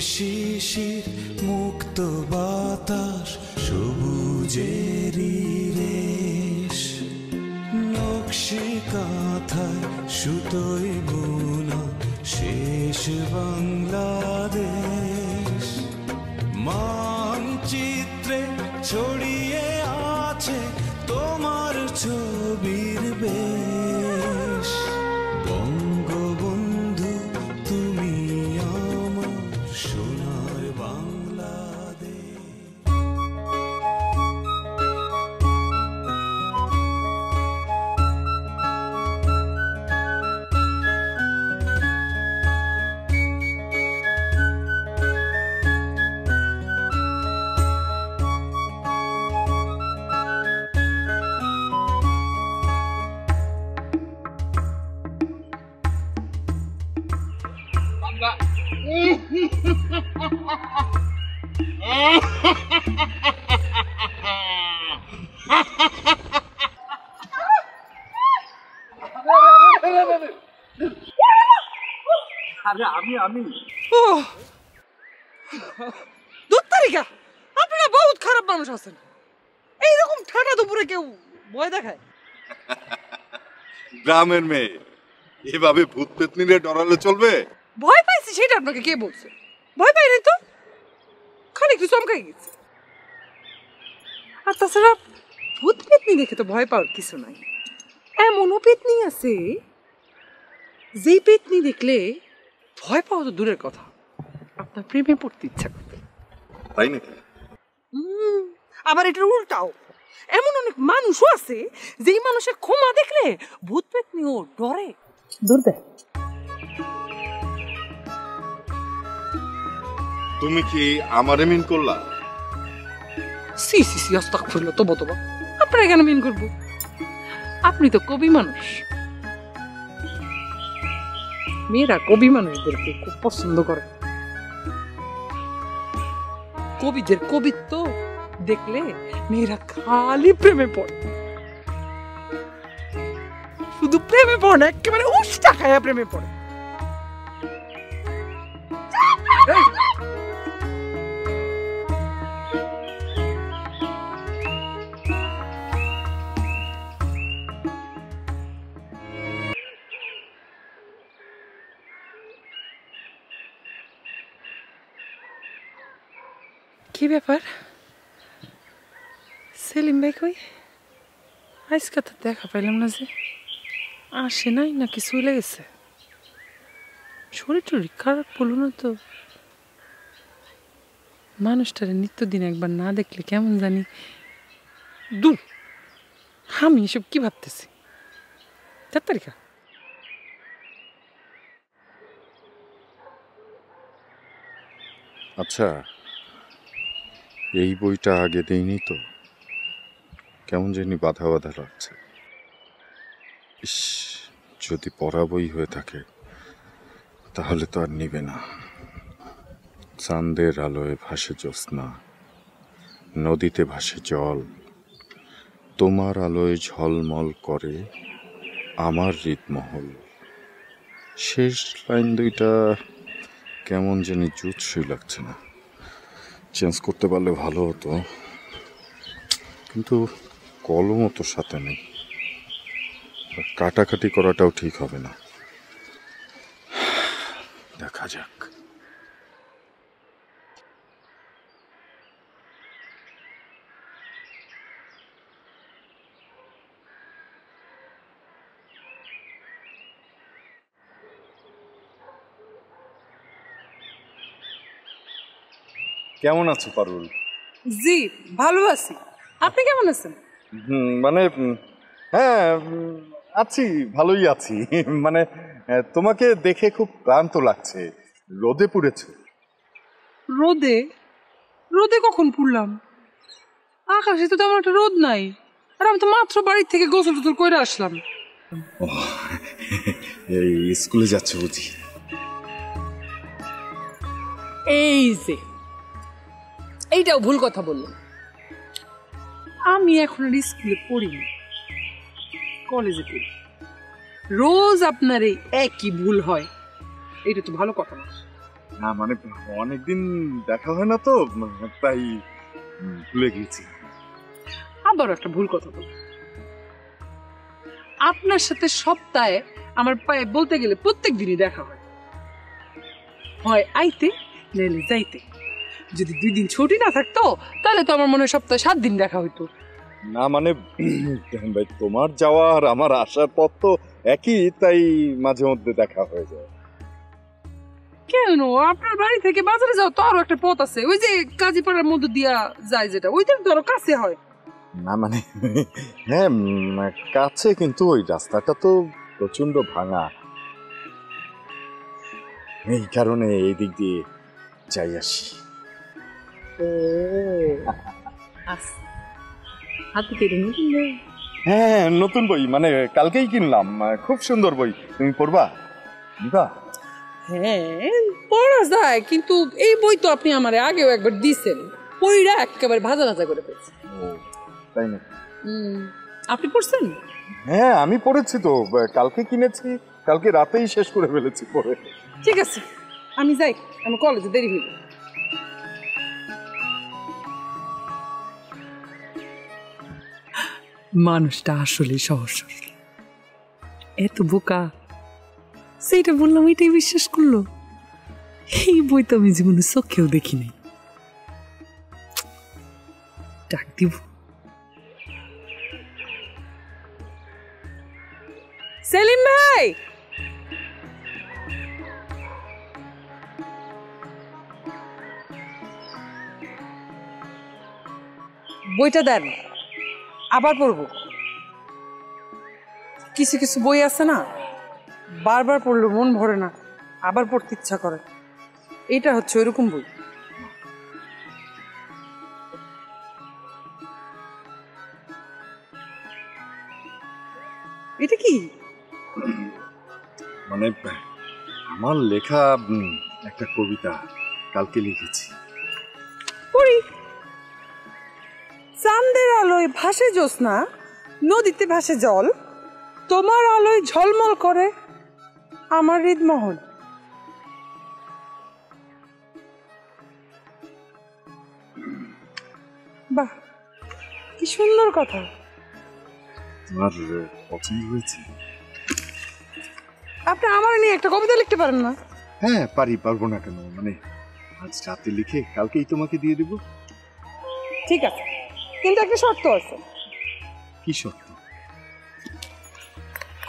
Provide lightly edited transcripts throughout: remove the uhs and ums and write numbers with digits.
শিশির মুক্ত বাতাস সবুজেরই রেশ, নকশি কাঁথায় সুতোয় বোনা শেষ বাংলাদেশ। মানচিত্রে ছড়িয়ে আছে তোমার ছবির বেশ। বঙ্গবন্ধু তুমি আমার সোনার বাংলাদেশ। আপনারা বহুত খারাপ মানুষ আছেন। এইরকম ঠান্ডা দুপুরে কেউ ভয় দেখায়? গ্রামের মেয়ে এভাবে ভূত পেতনিরে ডরালে চলবে? ভয় পাইছি সেটা আপনাকে কে বলছে? ভয় পাইনি তো, খালি একটু চমকাই গেছে। আর তাছাড়া ভূত পেতনি দেখে তো ভয় পাওয়ার কিছু নাই। এমনও পেতনি আছে যেই পেতনি দেখলে ভয় পাওয়া তো দূরের কথা, আপনার প্রেমে পড়তে ইচ্ছা করবে। তাই নাকি? আবার এটার উল্টাও, এমন অনেক মানুষও আছে যেই মানুষের ক্ষমা দেখলে ভূত পেতনিও ডরে, দূর দেয়। তুমি কি আমারে মিন করলা? সি সি সি, আস্তাগফিরুল্লাহ, তওবা তওবা। আপনারা কেন মিন করবো? আপনি তো কবি মানুষ, মেয়েরা কবি মানুষদেরকে খুব পছন্দ করে। কবিদের কবিত্ব দেখলে মেয়েরা খালি প্রেমে পড়ে। শুধু প্রেমে পড়ে না, একেবারে উষ্টা খায়া প্রেমে পড়ে। কি ব্যাপার সেলিম ভাই, কই আজকে তো দেখা পাইলাম না যে? আসে নাই নাকি চলে গেছে? শরীর টরীর খারাপ বলো না তো? মানুষটারে নিত্যদিন একবার না দেখলে কেমন জানি দূর। আমি এসব কি ভাবতেছি? 4 তারিখা আচ্ছা, এই বইটা আগে দেইনি তো, কেমন জানি বাধা বাধা লাগছে। ইস, যদি পড়া বই হয়ে থাকে তাহলে তো আর নিবে না। চাঁদের আলোয় ভাসে জ্যোৎস্না, নদীতে ভাসে জল, তোমার আলোয় ঝলমল করে আমার হৃদমহল। শেষ লাইন দুইটা কেমন জানি জুৎসই লাগছে না। চেঞ্জ করতে পারলে ভালো হতো, কিন্তু কলমও তো সাথে নেই, কাটাকাটি করাটাও ঠিক হবে না। দেখা যাক। কেমন আছো পারুল? জি ভালো আছি, আপনি কেমন আছেন? মানে হ্যাঁ আছি, ভালোই আছি। মানে তোমাকে দেখে খুব ক্লান্ত লাগছে, রোদে পুড়েছো। রোদে? রোদে কখন পুড়লাম? আকাশে তো তেমন একটা রোদ নাই, আর আমি তো মাত্র বাড়ির থেকে গোসল টোসল করে আসলাম। এই স্কুলে যাচ্ছে বুঝি? এই যে এইটাও ভুল কথা বললাম, আমি এখন আর স্কুলে পড়িনি, কলেজে পড়ি। রোজ আপনার এই একই ভুল হয়, এটা তো ভালো কথা না। না মানে অনেকদিন দেখা হয় না তো, তাই ভুলে গেছি। আবার একটা ভুল কথা বল। আপনার সাথে সপ্তাহে আমার পায়ে বলতে গেলে প্রত্যেক দিনই দেখা হয়, হয় আইতে নাইলে যাইতে। যদি 2 দিন ছুটি না থাকতো তাহলে তো আমার মনে হয় সপ্তাহে 7 দিন দেখা হইতো। না মানে ভাই, তোমার যাওয়া আর আমার আসার পথ তো একই, তাই মাঝে মধ্যে দেখা হয়ে যায়। কেন, আপনার বাড়ি থেকে বাজারে যাও তো আরো একটা পথ আছে, ওই যে কাজীপাড়ার মধ্যে দিয়া যায়, যেটা ওইটা তো আরো কাছে হয়। না মানে হ্যাঁ কাছে, কিন্তু ওই রাস্তাটা তো প্রচন্ড ভাঙা, এই কারণে এই দিক দিয়ে যাই আসি। হাতে কেটে নতুন বই? হ্যাঁ নতুন বই, মানে কালকেই কিনলাম, খুব সুন্দর বই। তুমি পড়বা? নিবা? হ্যাঁ পড়া যায়, কিন্তু এই বই তো আপনি আমারে আগেও একবার দিছেন, বইটা একেবারে ভাজা ভাজা করে ফেলছে। ও তাই না? আপনি পড়ছেন? হ্যাঁ আমি পড়েছি তো, কালকে কিনেছি, কালকে রাতেই শেষ করে ফেলেছি পড়ে। ঠিক আছে আমি যাই, আমার কলেজে দেরি হইল। মানুষটা আসলে সহজ সরল, এত বোকা, সেইটা বললাম এটাই বিশ্বাস করলো। এই বই তো আমি জীবনে চোখেও দেখি নাই। ডাক দিব। সেলিম ভাই, বইটা দেন, আবার পড়বো। কিছু কিছু বই আছে না, বারবার পড়লে মন ভরে না, আবার পড়তে ইচ্ছা করে। এটা হচ্ছে ওইরকম বই। এটা কি? মানে আমার লেখা একটা কবিতা কালকে লিখেছি। পড়ি। চাঁদের আলোয় ভাসে জ্যোৎস্না, নদীতে ভাসে জল, তোমার আলোয় ঝলমল করে আমার হৃদমোহন। বাহ, কি সুন্দর কথা। তোমার পছন্দ হয়েছে? আপনি আমার নিয়ে একটা কবিতা লিখতে পারেন না? হ্যাঁ পারবো না কেন, মানে আজ রাতে লিখে কালকেই তোমাকে দিয়ে দেব। ঠিক আছে, কিন্তু একটা শর্ত আছে। কি শর্ত?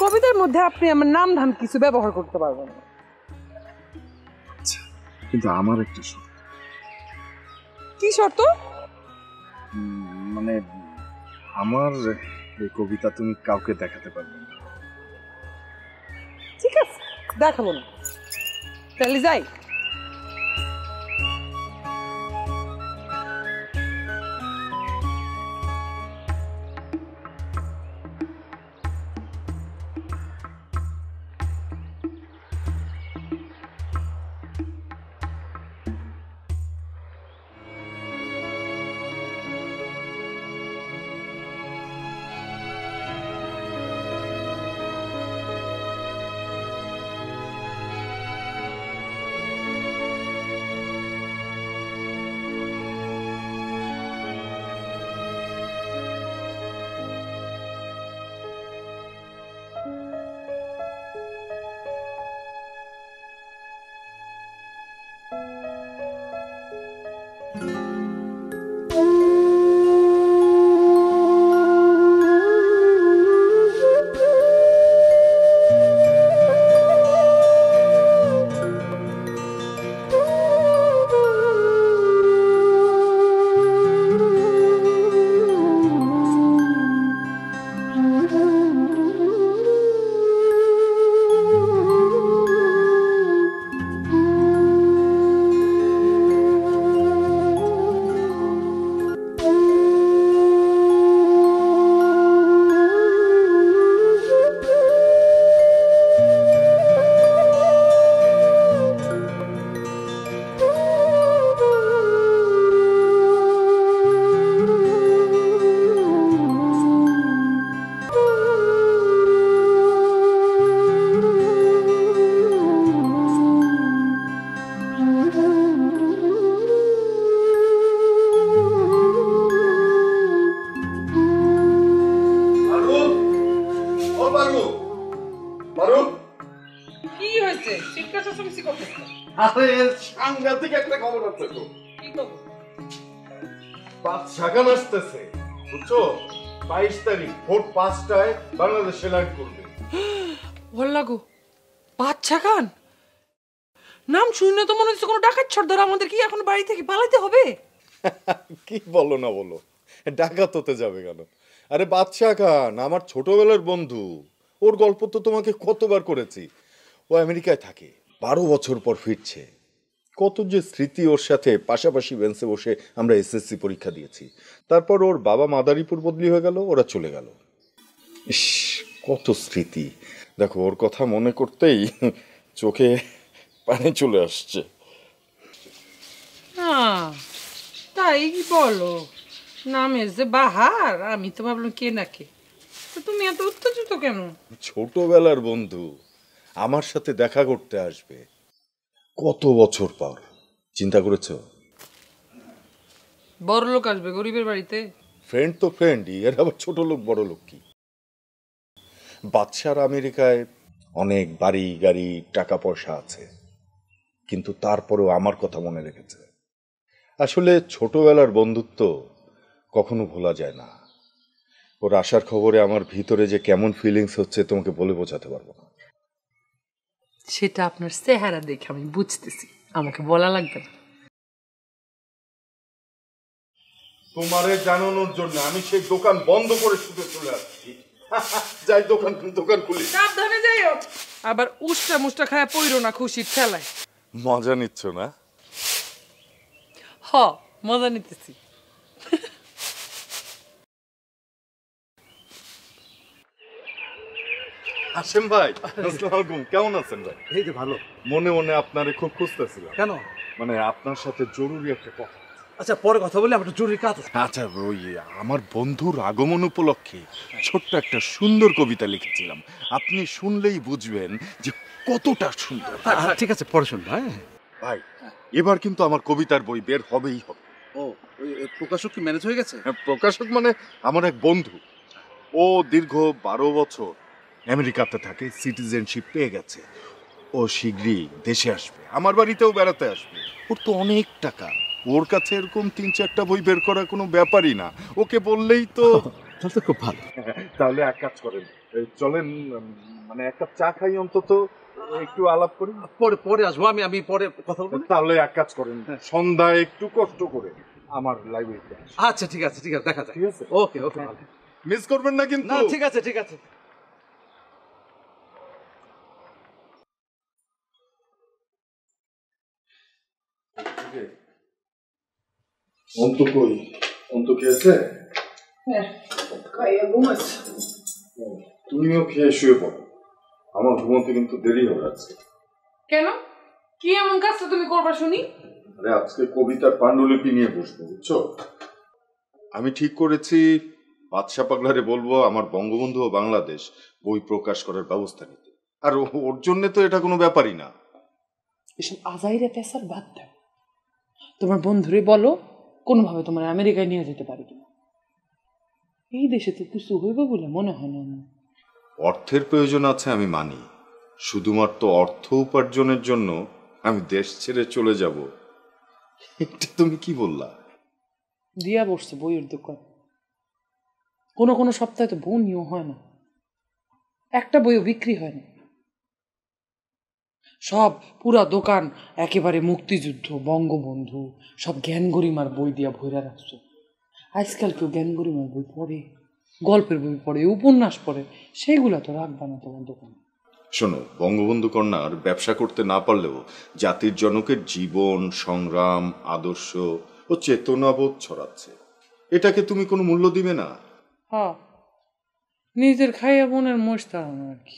কবিতার মধ্যে আপনি আমার নাম ধাম কিছু ব্যবহার করতে পারবেন না। আচ্ছা, কিন্তু আমার একটা শর্ত। কি শর্ত? মানে আমার এই কবিতা তুমি কাউকে দেখাতে পারবে না। ঠিক আছে, দেখাবো না, তাহলে যাই। আরে সাংঘাতিক একটা খবর আছে তো। বাদশা খান আসতেছে, বুঝছো? 22 তারিখ ভোর 5টায় বাংলাদেশে ল্যান্ড করবে। বললা গো, বাচ্চা খান নাম শুনে তো মনে হচ্ছে কোনো ডাকাত সর্দার আমাদের কি এখন বাড়ি থেকে পালাতে হবে? কি বলো না বলো, ডাকাত হতে যাবে কেন? আরে বাদশা খান আমার ছোটবেলার বন্ধু, ওর গল্প তো তোমাকে কতবার করেছি। ও আমেরিকায় থাকে, 12 বছর পর ফিরছে। কত যে স্মৃতি ওর সাথে, পাশাপাশি বেঞ্চে বসে আমরা এসএসসি পরীক্ষা দিয়েছি। তারপর ওর বাবা মাদারীপুর বদলি হয়ে গেল, ওরা চলে গেল। ইস, কত স্মৃতি! দেখো, ওর কথা মনে করতেই চোখে পানি চলে আসছে। তাই বলো, নামের যে বাহার, আমি তো ভাবলাম কে না কে। তো তুমি এত উত্তেজিত কেন? ছোটবেলার বন্ধু আমার সাথে দেখা করতে আসবে, কত বছর পর। চিন্তা করেছো? বড় লোক আসবে গরিবের বাড়িতে? ফ্রেন্ড তো ফ্রেন্ডই, এর আবার ছোট লোক বড় লোক কি? বাদশার আমেরিকায় অনেক বাড়ি গাড়ি টাকা পয়সা আছে, কিন্তু তারপরেও আমার কথা মনে রেখেছে। আসলে ছোটবেলার বন্ধুত্ব কখনো ভোলা যায় না। ওর আসার খবরে আমার ভিতরে যে কেমন ফিলিংস হচ্ছে তোমাকে বলে বোঝাতে পারবো না। সেটা আপনার চেহারা দেখে আমি বুঝতেছি, আমাকে বলা লাগবে না। তোমারে জানানোর জন্য আমি সেই দোকান বন্ধ করে শুতে চলে আসছি। যাই দোকান খুলি। সাবধানে যাইও, আবার উষ্টা মুষ্টা খায় পইরো না খুশির ঠেলায়। মজা নিচ্ছ না? হ, মজা নিতেছি। আসেন ভাই, আসসালামু আলাইকুম। কেমন আছেন ভাই? এই যে ভালো। মনে মনে আপনারে খুব খুঁজতেছিলাম। কেন? মানে আপনার সাথে জরুরি একটা কথা। আচ্ছা, পরে কথা বলি, আমার জরুরি কাজ আছে। আচ্ছা, ওই আমার বন্ধুর আগমন উপলক্ষে ছোট্ট একটা সুন্দর কবিতা লিখেছিলাম। আপনি শুনলেই বুঝবেন যে কতটা সুন্দর। ঠিক আছে, পরে শুনবো। হ্যাঁ ভাই, এবার কিন্তু আমার কবিতার বই বের হবেই হবে। ও, প্রকাশক কি ম্যানেজ হয়ে গেছে? প্রকাশক মানে আমার এক বন্ধু, ও দীর্ঘ 12 বছর আমেরিকাতে থাকে, সিটিজেনশিপ পেয়ে গেছে। ও শীঘ্রই দেশে আসবে, আমার বাড়িতেও বেড়াতে আসবে। ওর তো অনেক টাকা, ওর কাছে এরকম 3-4টা বই বের করা কোনো ব্যাপারই না। ওকে বললেই তো। তাহলে তো খুব ভালো। তাহলে এক কাজ করেন, চলেন মানে এক কাপ চা খাই, অন্তত একটু আলাপ করি। পরে আসবো, আমি পরে কথা বলবো। তাহলে এক কাজ করেন, সন্ধ্যায় একটু কষ্ট করে আমার লাইব্রেরিতে আসেন। আচ্ছা, ঠিক আছে, দেখা যায়। ঠিক আছে, ওকে। মিস করবেন না কিন্তু। না, ঠিক আছে। অন্ত কই? অন্ত খেয়েছে? হ্যাঁ, খাইয়া ঘুমাচ্ছে। তুমিও খেয়ে শুয়ে পড়ো, আমার ঘুমোতে কিন্তু দেরি হয়ে যাচ্ছে। কেন? কি এমন কাজটা তুমি করবা শুনি? আরে আজকে কবিতার পাণ্ডুলিপি নিয়ে বসবো, বুঝছো? আমি ঠিক করেছি বাদশা পাগলারে বলবো আমার বঙ্গবন্ধু ও বাংলাদেশ বই প্রকাশ করার ব্যবস্থা নিতে। আর ওর জন্য তো এটা কোনো ব্যাপারই না। এসব আজাইরা পেশার বাদ দাও, তোমার বন্ধুরে বলো কোনোভাবে তোমার আমেরিকায় নিয়ে যেতে পারে কিনা। এই দেশে তো কিছু হইবে বলে মনে হয় না আমার। অর্থের প্রয়োজন আছে আমি মানি, শুধুমাত্র অর্থ উপার্জনের জন্য আমি দেশ ছেড়ে চলে যাব, এটা তুমি কি বললা? দিয়া বসছে বইয়ের দোকান, কোনো সপ্তাহে তো বই নিয়েও হয় না, একটা বইও বিক্রি হয় না। সব পুরা দোকান একেবারে মুক্তিযুদ্ধ, বঙ্গবন্ধু, সব জ্ঞান গরিমার বই দিয়া ভইরা রাখছো। আজকাল কেউ জ্ঞান গরিমার বই পড়ে? গল্পের বই পড়ে, উপন্যাস পড়ে, সেইগুলা তো রাখবা না তোমার দোকানে। শোনো, বঙ্গবন্ধু কন্যার ব্যবসা করতে না পারলেও জাতির জনকের জীবন সংগ্রাম, আদর্শ ও চেতনাবোধ ছড়াচ্ছে, এটাকে তুমি কোনো মূল্য দিবে না? হ্যাঁ, নিজের খাইয়া বোনের মোষ তাড়ানো আর কি।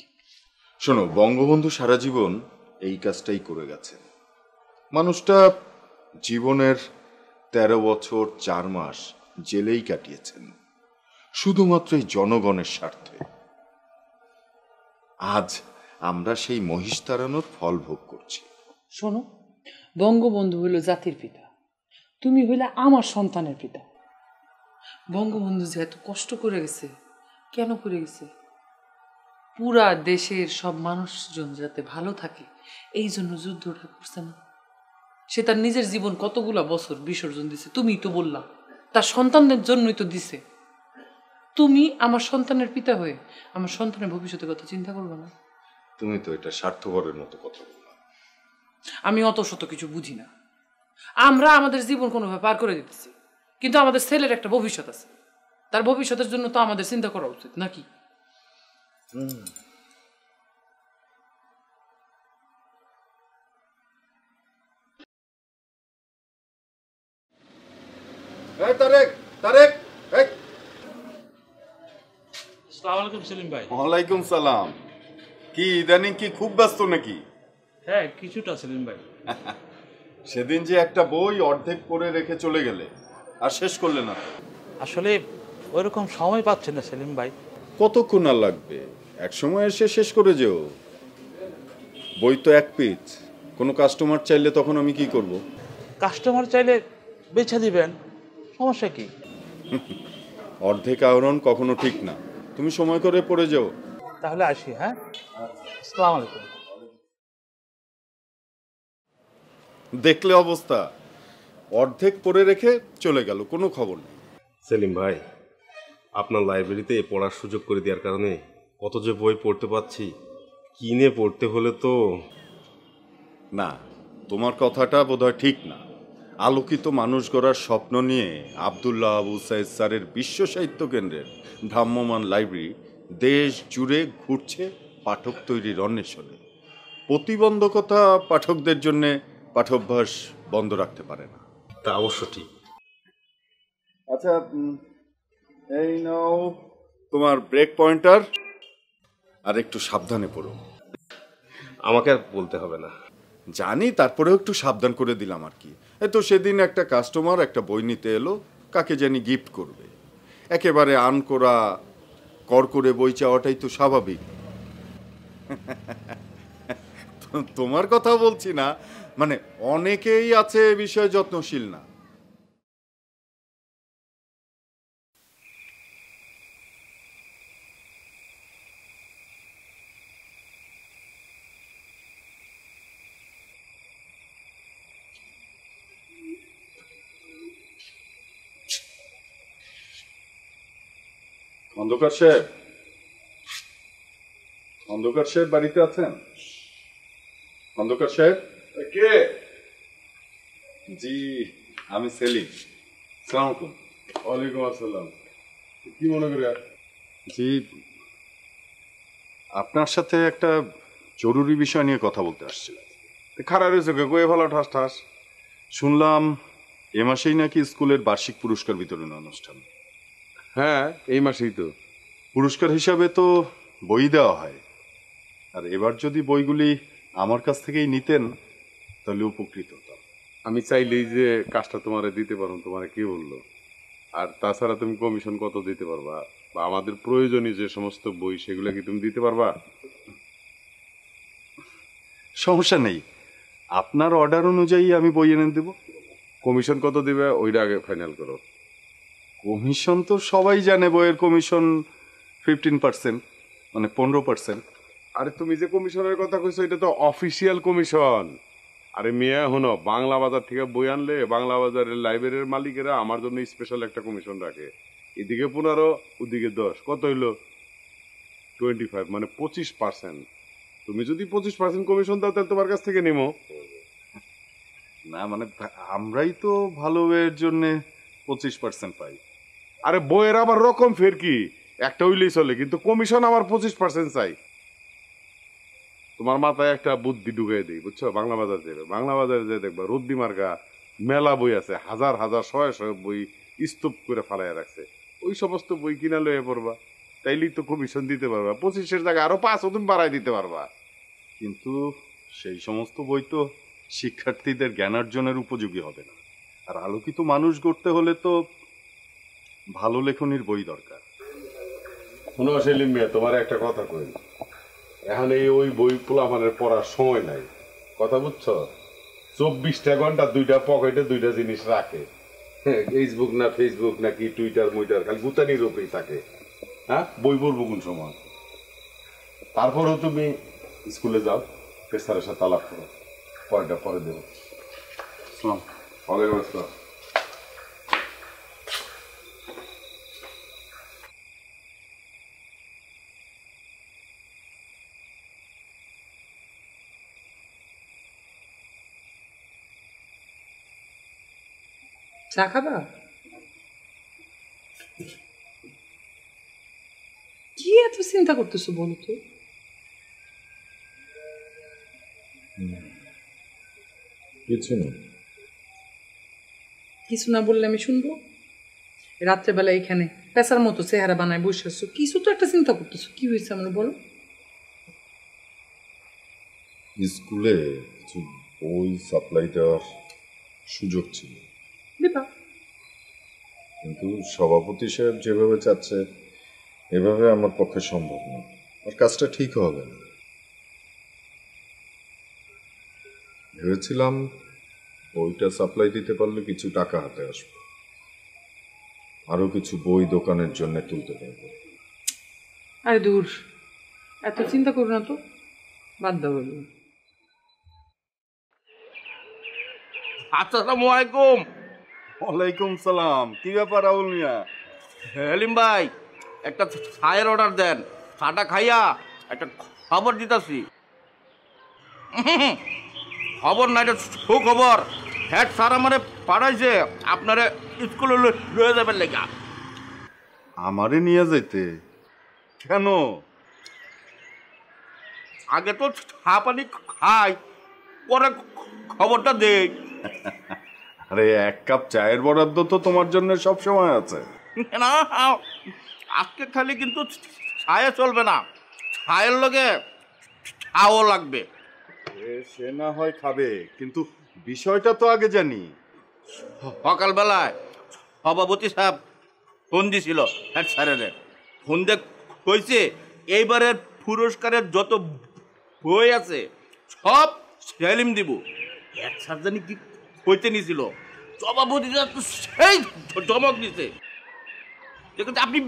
শোনো, বঙ্গবন্ধু সারা জীবন এই কাজটাই করে গেছেন। মানুষটা জীবনের 13 বছর 4 মাস জেলেই কাটিয়েছেন, শুধুমাত্র এই জনগণের স্বার্থে। আজ আমরা সেই মহিষ তাড়ানোর ফল ভোগ করছি। শোনো, বঙ্গবন্ধু হইল জাতির পিতা, তুমি হইলে আমার সন্তানের পিতা। বঙ্গবন্ধু যে এত কষ্ট করে গেছে, কেন করে গেছে? পুরা দেশের সব মানুষজন যাতে ভালো থাকে, এই জন্য যুদ্ধটা করছে না? সে তার নিজের জীবন কতগুলা বছর বিসর্জন দিছে, তুমিই তো বললা তার সন্তানদের জন্যই তো দিছে। তুমি আমার সন্তানের পিতা হয়ে আমার সন্তানের ভবিষ্যতের কথা চিন্তা করবে না? তুমি তো এটা স্বার্থপরের মতো কথা বললা। আমি অত শত কিছু বুঝি না। আমরা আমাদের জীবন কোনোভাবে পার করে দিতেছি, কিন্তু আমাদের ছেলের একটা ভবিষ্যৎ আছে। তার ভবিষ্যতের জন্য তো আমাদের চিন্তা করা উচিত নাকি? এই তারেক, তারেক, এই। আসসালামু আলাইকুম সেলিম ভাই। ওয়ালাইকুম সালাম। কি ইদানিং কি খুব ব্যস্ত নাকি? হ্যাঁ কিছুটা সেলিম ভাই। সেদিন যে একটা বই অর্ধেক পড়ে রেখে চলে গেলে, আর শেষ করলে না। আসলে ওইরকম সময় পাচ্ছে না সেলিম ভাই। কতক্ষণ আর লাগবে? এক সময় এসে শেষ করে যেও। বই তো এক পিস, কোনো কাস্টমার চাইলে তখন আমি কি করব? কাস্টমার চাইলে বেছে দিবেন, সমস্যা কি? অর্ধেক আহরণ কখনো ঠিক না, তুমি সময় করে পড়ে যাও। তাহলে আসি। হ্যাঁ, আসসালামু আলাইকুম। দেখলে অবস্থা, অর্ধেক পড়ে রেখে চলে গেল, কোনো খবর নেই। সেলিম ভাই, আপনার লাইব্রেরিতে পড়ার সুযোগ করে দেওয়ার কারণে কত যে বই পড়তে পারছি, কিনে পড়তে হলে তো। না, তোমার কথাটা বোধহয় ঠিক না। আলোকিত মানুষ গড়ার স্বপ্ন নিয়ে আব্দুল্লাহ আবু সাইদ স্যারের বিশ্ব সাহিত্য কেন্দ্রের ভ্রাম্যমান লাইব্রেরি দেশ জুড়ে ঘুরছে পাঠক তৈরির অন্বেষণে। প্রতিবন্ধকতা পাঠকদের জন্য পাঠ্যাভ্যাস বন্ধ রাখতে পারে না। তা অবশ্য ঠিক। আচ্ছা, এই নাও তোমার ব্রেক পয়েন্টার, আর একটু সাবধানে পড়ো। আমাকে আর বলতে হবে না, জানি, তারপরেও একটু সাবধান করে দিলাম আর কি। এই তো সেদিন একটা কাস্টমার একটা বই নিতে এলো, কাকে জানি গিফট করবে। একেবারে আনকোরা কর করে বই চাওয়াটাই তো স্বাভাবিক। তোমার কথা বলছি না, মানে অনেকেই আছে এ বিষয়ে যত্নশীল না। খন্দকার সাহেব, খন্দকার সাহেব বাড়িতে আছেন? খন্দকার সাহেব। কে? জি, আমি সেলিম। আসসালামু আলাইকুম। ওয়ালাইকুম আসসালাম। কি মনে করে? জি, আপনার সাথে একটা জরুরি বিষয় নিয়ে কথা বলতে আসছিলাম। খারাপ হয়েছে কয়ে ভালো ঠাস ঠাস। শুনলাম এ মাসেই নাকি স্কুলের বার্ষিক পুরস্কার বিতরণ অনুষ্ঠান। হ্যাঁ, এই মাসেই তো। পুরস্কার হিসাবে তো বই দেওয়া হয়, আর এবার যদি বইগুলি আমার কাছ থেকেই নিতেন তাহলে উপকৃত হতাম। আমি চাইলেই যে কাজটা তোমারে দিতে পারো, তোমারে কে বললো? আর তাছাড়া তুমি কমিশন কত দিতে পারবা, বা আমাদের প্রয়োজনীয় যে সমস্ত বই সেগুলো কি তুমি দিতে পারবা? সমস্যা নেই, আপনার অর্ডার অনুযায়ী আমি বই এনে দেব। কমিশন কত দিবে ওইটা আগে ফাইনাল করো। কমিশন তো সবাই জানে, বইয়ের কমিশন 15%, মানে 15%। আরে তুমি যে কমিশনের কথা কইছো এটা তো অফিসিয়াল কমিশন। আরে মিয়া হনো, বাংলা বাজার থেকে বই আনলে বাংলা বাজারের লাইব্রেরির মালিকেরা আমার জন্য স্পেশাল একটা কমিশন রাখে। এদিকে 15, ওদিকে 10, কত হইলো 25, মানে 25%। তুমি যদি 25% কমিশন দাও তাহলে তোমার কাছ থেকে নিমো। না মানে আমরাই তো ভালো বইয়ের জন্য 25% পাই। আরে বইয়ের আবার রকম ফের কি, একটা হইলেই চলে, কিন্তু কমিশন আমার 25% চাই। তোমার মাথায় একটা বুদ্ধি ঢুকাই দিই, বুঝছো? বাংলা বাজার যাবে, বাংলা বাজারে যে দেখবা রদ্দি মার্কা মেলা বই আছে, হাজার হাজার শয়ে শয়ে বই স্তূপ করে ফালাইয়া রাখছে। ওই সমস্ত বই কিনা লইয়া পড়বা, তাইলেই তো কমিশন দিতে পারবা। 25-এর জায়গায় আরো 5 তুমি বাড়াই দিতে পারবা। কিন্তু সেই সমস্ত বই তো শিক্ষার্থীদের জ্ঞানার্জনের উপযোগী হবে না, আর আলোকিত মানুষ গড়তে হলে তো ভালো লেখনির বই দরকার। শোনো সেলিম মিয়া, তোমার একটা কথা কই, এখন এই ওই বই পোলাপানের পড়ার সময় নাই, কথা বুঝছো? 24টা ঘন্টা 2টা পকেটে 2টা জিনিস রাখে। ফেসবুক না ফেসবুক নাকি টুইটার মুইটার, খালি গুতানির উপরেই থাকে। হ্যাঁ, বই পড়বো কোন সময়? তারপরেও তুমি স্কুলে যাও, পেশারের সাথে আলাপ করো, পরেটা পরে দেবো। ওয়ালাইকুম আসসালাম। চা খাবা? কি এত চিন্তা করতেছো বলো তো? কিছু না। কিছু না বললে আমি শুনবো? রাত্রেবেলা এখানে পেশার মতো চেহারা বানায় বসে আছো, কিছু তো একটা চিন্তা করতেছো। কি হয়েছে আমার বলো? স্কুলে কিছু বই সাপ্লাই দেওয়ার সুযোগ ছিল, দিবা? কিন্তু সভাপতি সাহেব যেভাবে চাচ্ছে এভাবে আমার পক্ষে সম্ভব না, আর কাজটা ঠিক হবে না। ভেবেছিলাম বইটা সাপ্লাই দিতে পারলে কিছু টাকা হাতে আসবে, আরো কিছু বই দোকানের জন্য তুলতে পারবো। আরে দূর, এত চিন্তা করো না তো, বাদ দাও। আসসালামু আলাইকুম। ওয়ালাইকুম সালাম। কি ব্যাপার রাহুল মিয়া? হেলিম ভাই, একটা চায়ের অর্ডার দেন, চাটা খাইয়া একটা খবর দিতেছি। খবর না, এটা সুখবর। হেড স্যার আমারে পাঠাইছে আপনারে স্কুলে লয়ে যাবেন লেগা। আমারে নিয়ে যাইতে? কেন? আগে তো চা পানি খাই, পরে খবরটা দেই। আরে এক কাপ চায়ের বরাদ্দ তো তোমার জন্য সব সময় আছে। না, আজকে খালি কিন্তু ছায়া চলবে না, ছায়ের লগে চাও লাগবে। সে না হয় খাবে, কিন্তু বিষয়টা তো আগে জানি। সকালবেলায় সভাপতি সাহেব ফোন দিছিল হেড স্যারের। ফোন দিয়ে কইছে এইবারের পুরস্কারের যত বই আছে সব সেলিম দিব। হেড স্যার জানি কি কইতে নিছিল, সভাপতি সাহেব তো সেই চমক দিছে। আপনি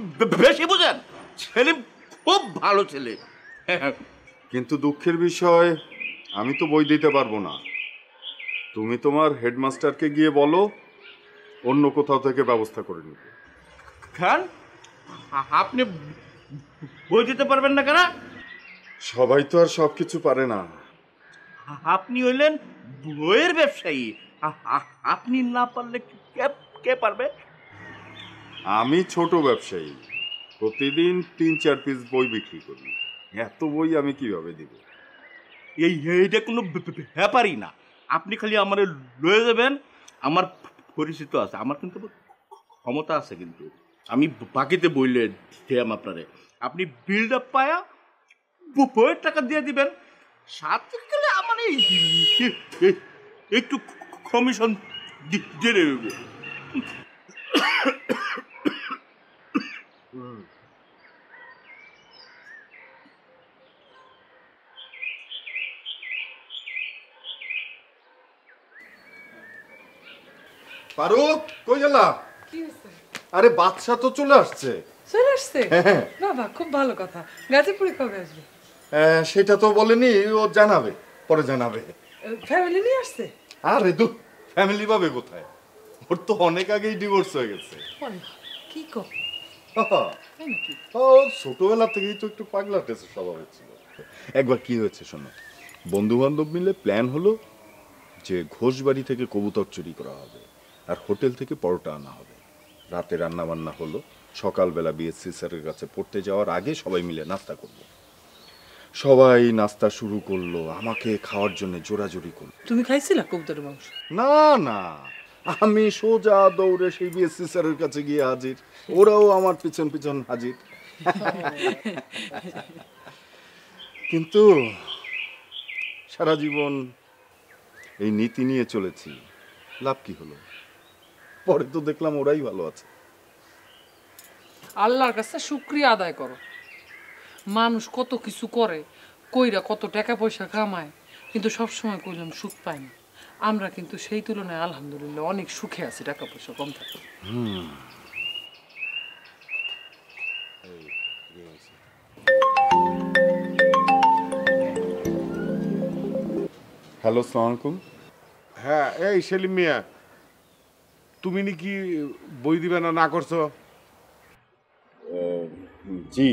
বেশি বুঝেন, সেলিম খুব ভালো ছেলে। কিন্তু দুঃখের বিষয়, আমি তো বই দিতে পারবো না। তুমি তোমার হেডমাস্টারকে গিয়ে বলো অন্য কোথাও থেকে ব্যবস্থা করে নিতে। খান, আপনি বই দিতে পারবেন না কেন? সবাই তো আর সব কিছু পারে না। আপনি হইলেন বইয়ের ব্যবসায়ী, আপনি না পারলে কে পারবে? আমি ছোট ব্যবসায়ী, প্রতিদিন 3-4 পিস বই বিক্রি করি। এত বই আমি কিভাবে দিব? এইটা কোনো ব্যাপারই না। আপনি খালি আমার লয়ে যাবেন, আমার পরিচিত আছে, আমার কিন্তু ক্ষমতা আছে। কিন্তু আমি বাকিতে বইলে দিলাম আপনারে, আপনি বিল্ড আপ পায়া বইয়ের টাকা দিয়ে দিবেন। সাথে গেলে আমার একটু কমিশন দিয়ে দেব। পারু, কই গেলা? কি হয়েছে? আরে বাদশা তো চলে আসছে। চলে আসছে? হ্যাঁ। বাবা, খুব ভালো কথা। গাজীপুরে কবে আসবে? সেটা তো বলেনি, ও জানাবে, পরে জানাবে। ফ্যামিলি নিয়ে আসছে? আরে দু ফ্যামিলি পাবে কোথায়? ওর তো অনেক আগেই ডিভোর্স হয়ে গেছে। কি কো? ও ছোটবেলা থেকেই তো একটু পাগলা টেসে স্বভাবের ছিল। একবার কি হয়েছে শোনো, বন্ধু বান্ধব মিলে প্ল্যান হলো যে ঘোষবাড়ি থেকে কবুতর চুরি করা হবে আর হোটেল থেকে পরোটা আনা হবে। রাতে রান্না বান্না হলো, সকালবেলা বিএসসি স্যারের কাছে পড়তে যাওয়ার আগে সবাই মিলে নাস্তা করলো। সবাই নাস্তা শুরু করলো, আমাকে খাওয়ার জন্য জোরাজোরি করলো। তুমি খাইছিলা কবুতরের মাংস? না না, আমি সোজা দৌড়ে সেই বিএসসি স্যারের কাছে গিয়ে হাজির, ওরাও আমার পিছন পিছন হাজির। কিন্তু সারা জীবন এই নীতি নিয়ে চলেছি, লাভ কি হলো? পরে তো দেখলাম ওরাই ভালো আছে। আল্লাহর কাছে শুকরিয়া আদায় করো। মানুষ কত কিছু করে, কইরা কত টাকা পয়সা কামায়, কিন্তু সবসময় কইলাম সুখ পায় না। আমরা কিন্তু সেই তুলনায় আলহামদুলিল্লাহ অনেক সুখে আছি, টাকা পয়সা কম থাকে। হ্যালো, আসসালামু আলাইকুম। হ্যাঁ, এই সেলিম মিয়া, তুমি নাকি বই দিবে না করছো? জি।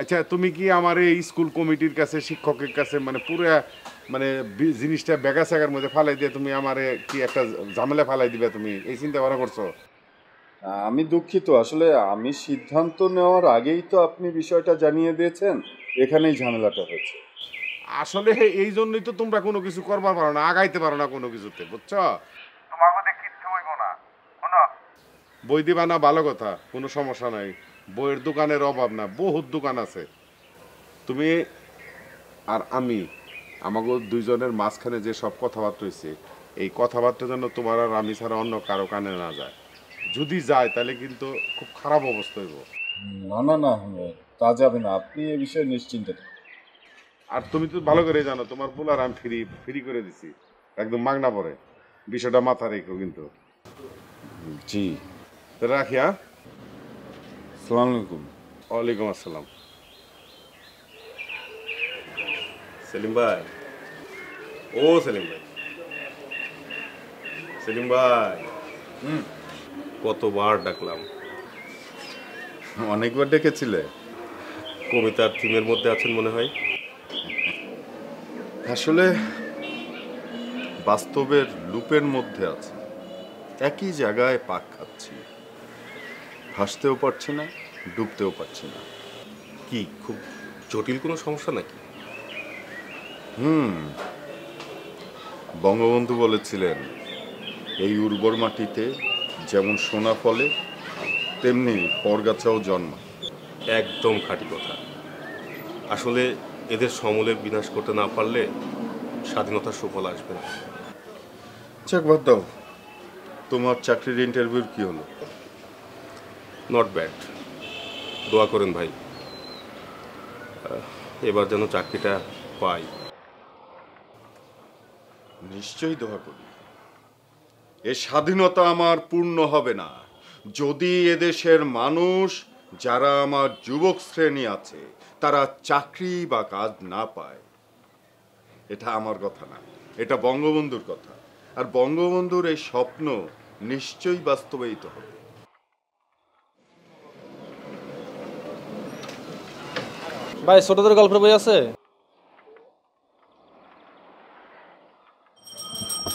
আচ্ছা, তুমি কি আমার এই স্কুল কমিটির কাছে, শিক্ষকের কাছে মানে পুরো মানে জিনিসটা বেগা সেগার মধ্যে ফালাই দিয়ে তুমি আমারে কি একটা ঝামেলা ফালাই দিবে, তুমি এই চিন্তা ভাবনা করছো? আমি দুঃখিত, আসলে আমি সিদ্ধান্ত নেওয়ার আগেই তো আপনি বিষয়টা জানিয়ে দিয়েছেন, এখানেই ঝামেলাটা হয়েছে। আসলে এই জন্যই তো তোমরা কোনো কিছু করবার পারো না, আগাইতে পারো না কোনো কিছুতে, বুঝছো? তোমার মধ্যে কিচ্ছু হইব না। বই দিবা না, ভালো কথা, কোনো সমস্যা নাই। বইয়ের দোকানের অভাব না, বহুত দোকান আছে। তুমি আর আমি, আমাকে দুইজনের মাঝখানে যে সব কথাবার্তা হয়েছে, এই কথাবার্তা যেন তোমার আর আমি ছাড়া অন্য কারো কানে না যায়। যদি যায় তাহলে কিন্তু খুব খারাপ অবস্থা হইব। না, তা যাবে না, আপনি এ বিষয়ে নিশ্চিন্তে থাকুন। আর তুমি তো ভালো করে জানো, তোমার পোলার আমি ফ্রি করে দিছি, একদম মাগনা পড়ে। বিষয়টা মাথা রেখো কিন্তু। জি। রাখি, হ্যাঁ? আসসালামু আলাইকুম। ওয়ালাইকুম আসসালাম। সেলিম ভাই, ও সেলিম ভাই, সেলিম ভাই, কতবার ডাকলাম। অনেকবার ডেকেছিলে? কবিতার থিমের মধ্যে আছেন মনে হয়। আসলে বাস্তবের লুপের মধ্যে আছে, একই জায়গায় পাক খাচ্ছি, ভাসতেও পারছি না, ডুবতেও পারছি না। কি খুব জটিল কোনো সমস্যা নাকি? বঙ্গবন্ধু বলেছিলেন, এই উর্বর মাটিতে যেমন সোনা ফলে তেমনি পরগাছাও জন্মায়। একদম খাঁটি কথা। আসলে এদের সমূলে বিনাশ করতে না পারলে স্বাধীনতার সুফল আসবে না। যাক, বাদ দাও। তোমার চাকরির ইন্টারভিউর কি হলো? নট ব্যাড, দোয়া করেন ভাই, এবার যেন চাকরিটা পাই। নিশ্চয়ই দোয়া করি। এ স্বাধীনতা আমার পূর্ণ হবে না যদি এদেশের মানুষ, যারা আমার যুবক শ্রেণী আছে, তারা চাকরি বা কাজ না পায়। এটা আমার কথা না, এটা বঙ্গবন্ধুর কথা। আর বঙ্গবন্ধুর এই স্বপ্ন নিশ্চয়ই বাস্তবায়িত হবে। ভাই, ছোটদের গল্পের বই আছে?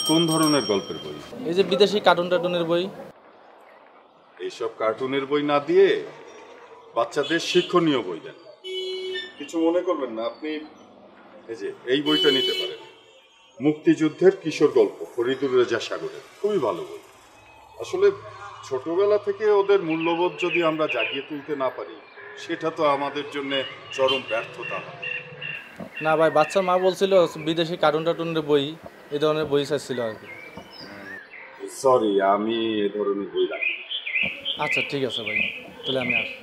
কোন ধরনের গল্পের বই? এই যে বিদেশি কার্টুন টার্টুনের বই। এইসব কার্টুনের বই না দিয়ে বাচ্চাদের শিক্ষণীয় বই দেন। কিছু মনে করবেন না, আপনি এই যে এই বইটা নিতে পারেন, মুক্তিযুদ্ধের কিশোর গল্প, ফরিদুর রেজা সাগরের, খুবই ভালো বই। আসলে ছোটবেলা থেকে ওদের মূল্যবোধ যদি আমরা জাগিয়ে তুলতে না পারি, সেটা তো আমাদের জন্য চরম ব্যর্থতা হবে। না ভাই, বাচ্চার মা বলছিল বিদেশি কার্টুন টার্টুনের বই, এই ধরনের বই চাইছিল আর কি। সরি, আমি এ ধরনের বই রাখি। আচ্ছা ঠিক আছে ভাই, তাহলে আমি আসি।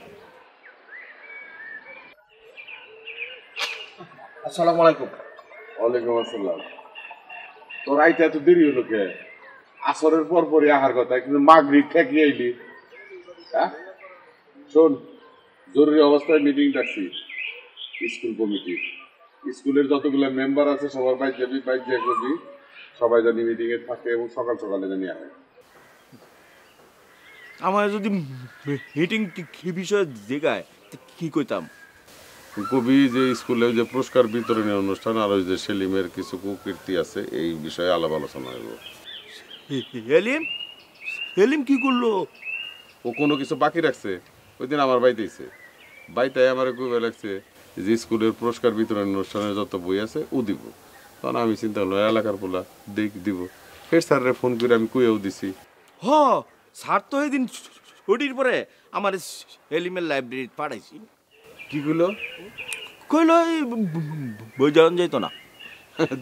আসসালামু আলাইকুম। ওয়ালাইকুম আসসালাম। তোর আইতে এত দেরি হলো কে? আসরের পর পরই আহার কথা, কিন্তু মাগরিব ঠেকি আইলি। হ্যাঁ, শোন, জরুরি অবস্থায় মিটিং ডাকছি স্কুল কমিটি। স্কুলের যতগুলো মেম্বার আছে সবার বাইক যাবি, বাইক যা করবি, সবাই জানি মিটিং এ থাকে এবং সকাল সকালে জানি আহে। আমার যদি মিটিং কি বিষয়ে জায়গায় কি কইতাম? কবি যে স্কুলে যে পুরস্কার বিতরণী অনুষ্ঠান আর ওই যে সেলিমের কিছু কুকীর্তি আছে, এই বিষয়ে আলাপ আলোচনা হইব। সেলিম সেলিম কি করলো? ও কোনো কিছু বাকি রাখছে? ওই দিন আমার বাড়িতে বাইতে আমার কবে লাগছে যে স্কুলের পুরস্কার বিতরণ অনুষ্ঠানের যত বই আছে ও দিব। তখন আমি চিন্তা করলাম এলাকার পোলা দিব। হেড স্যারের ফোন করে আমি কুয়েও দিছি। হ, স্যার তো এই দিন ছুটির পরে আমার সেলিমের লাইব্রেরি পাঠাইছি। কিগুলো কইলো বই যাওয়া যাইতো না।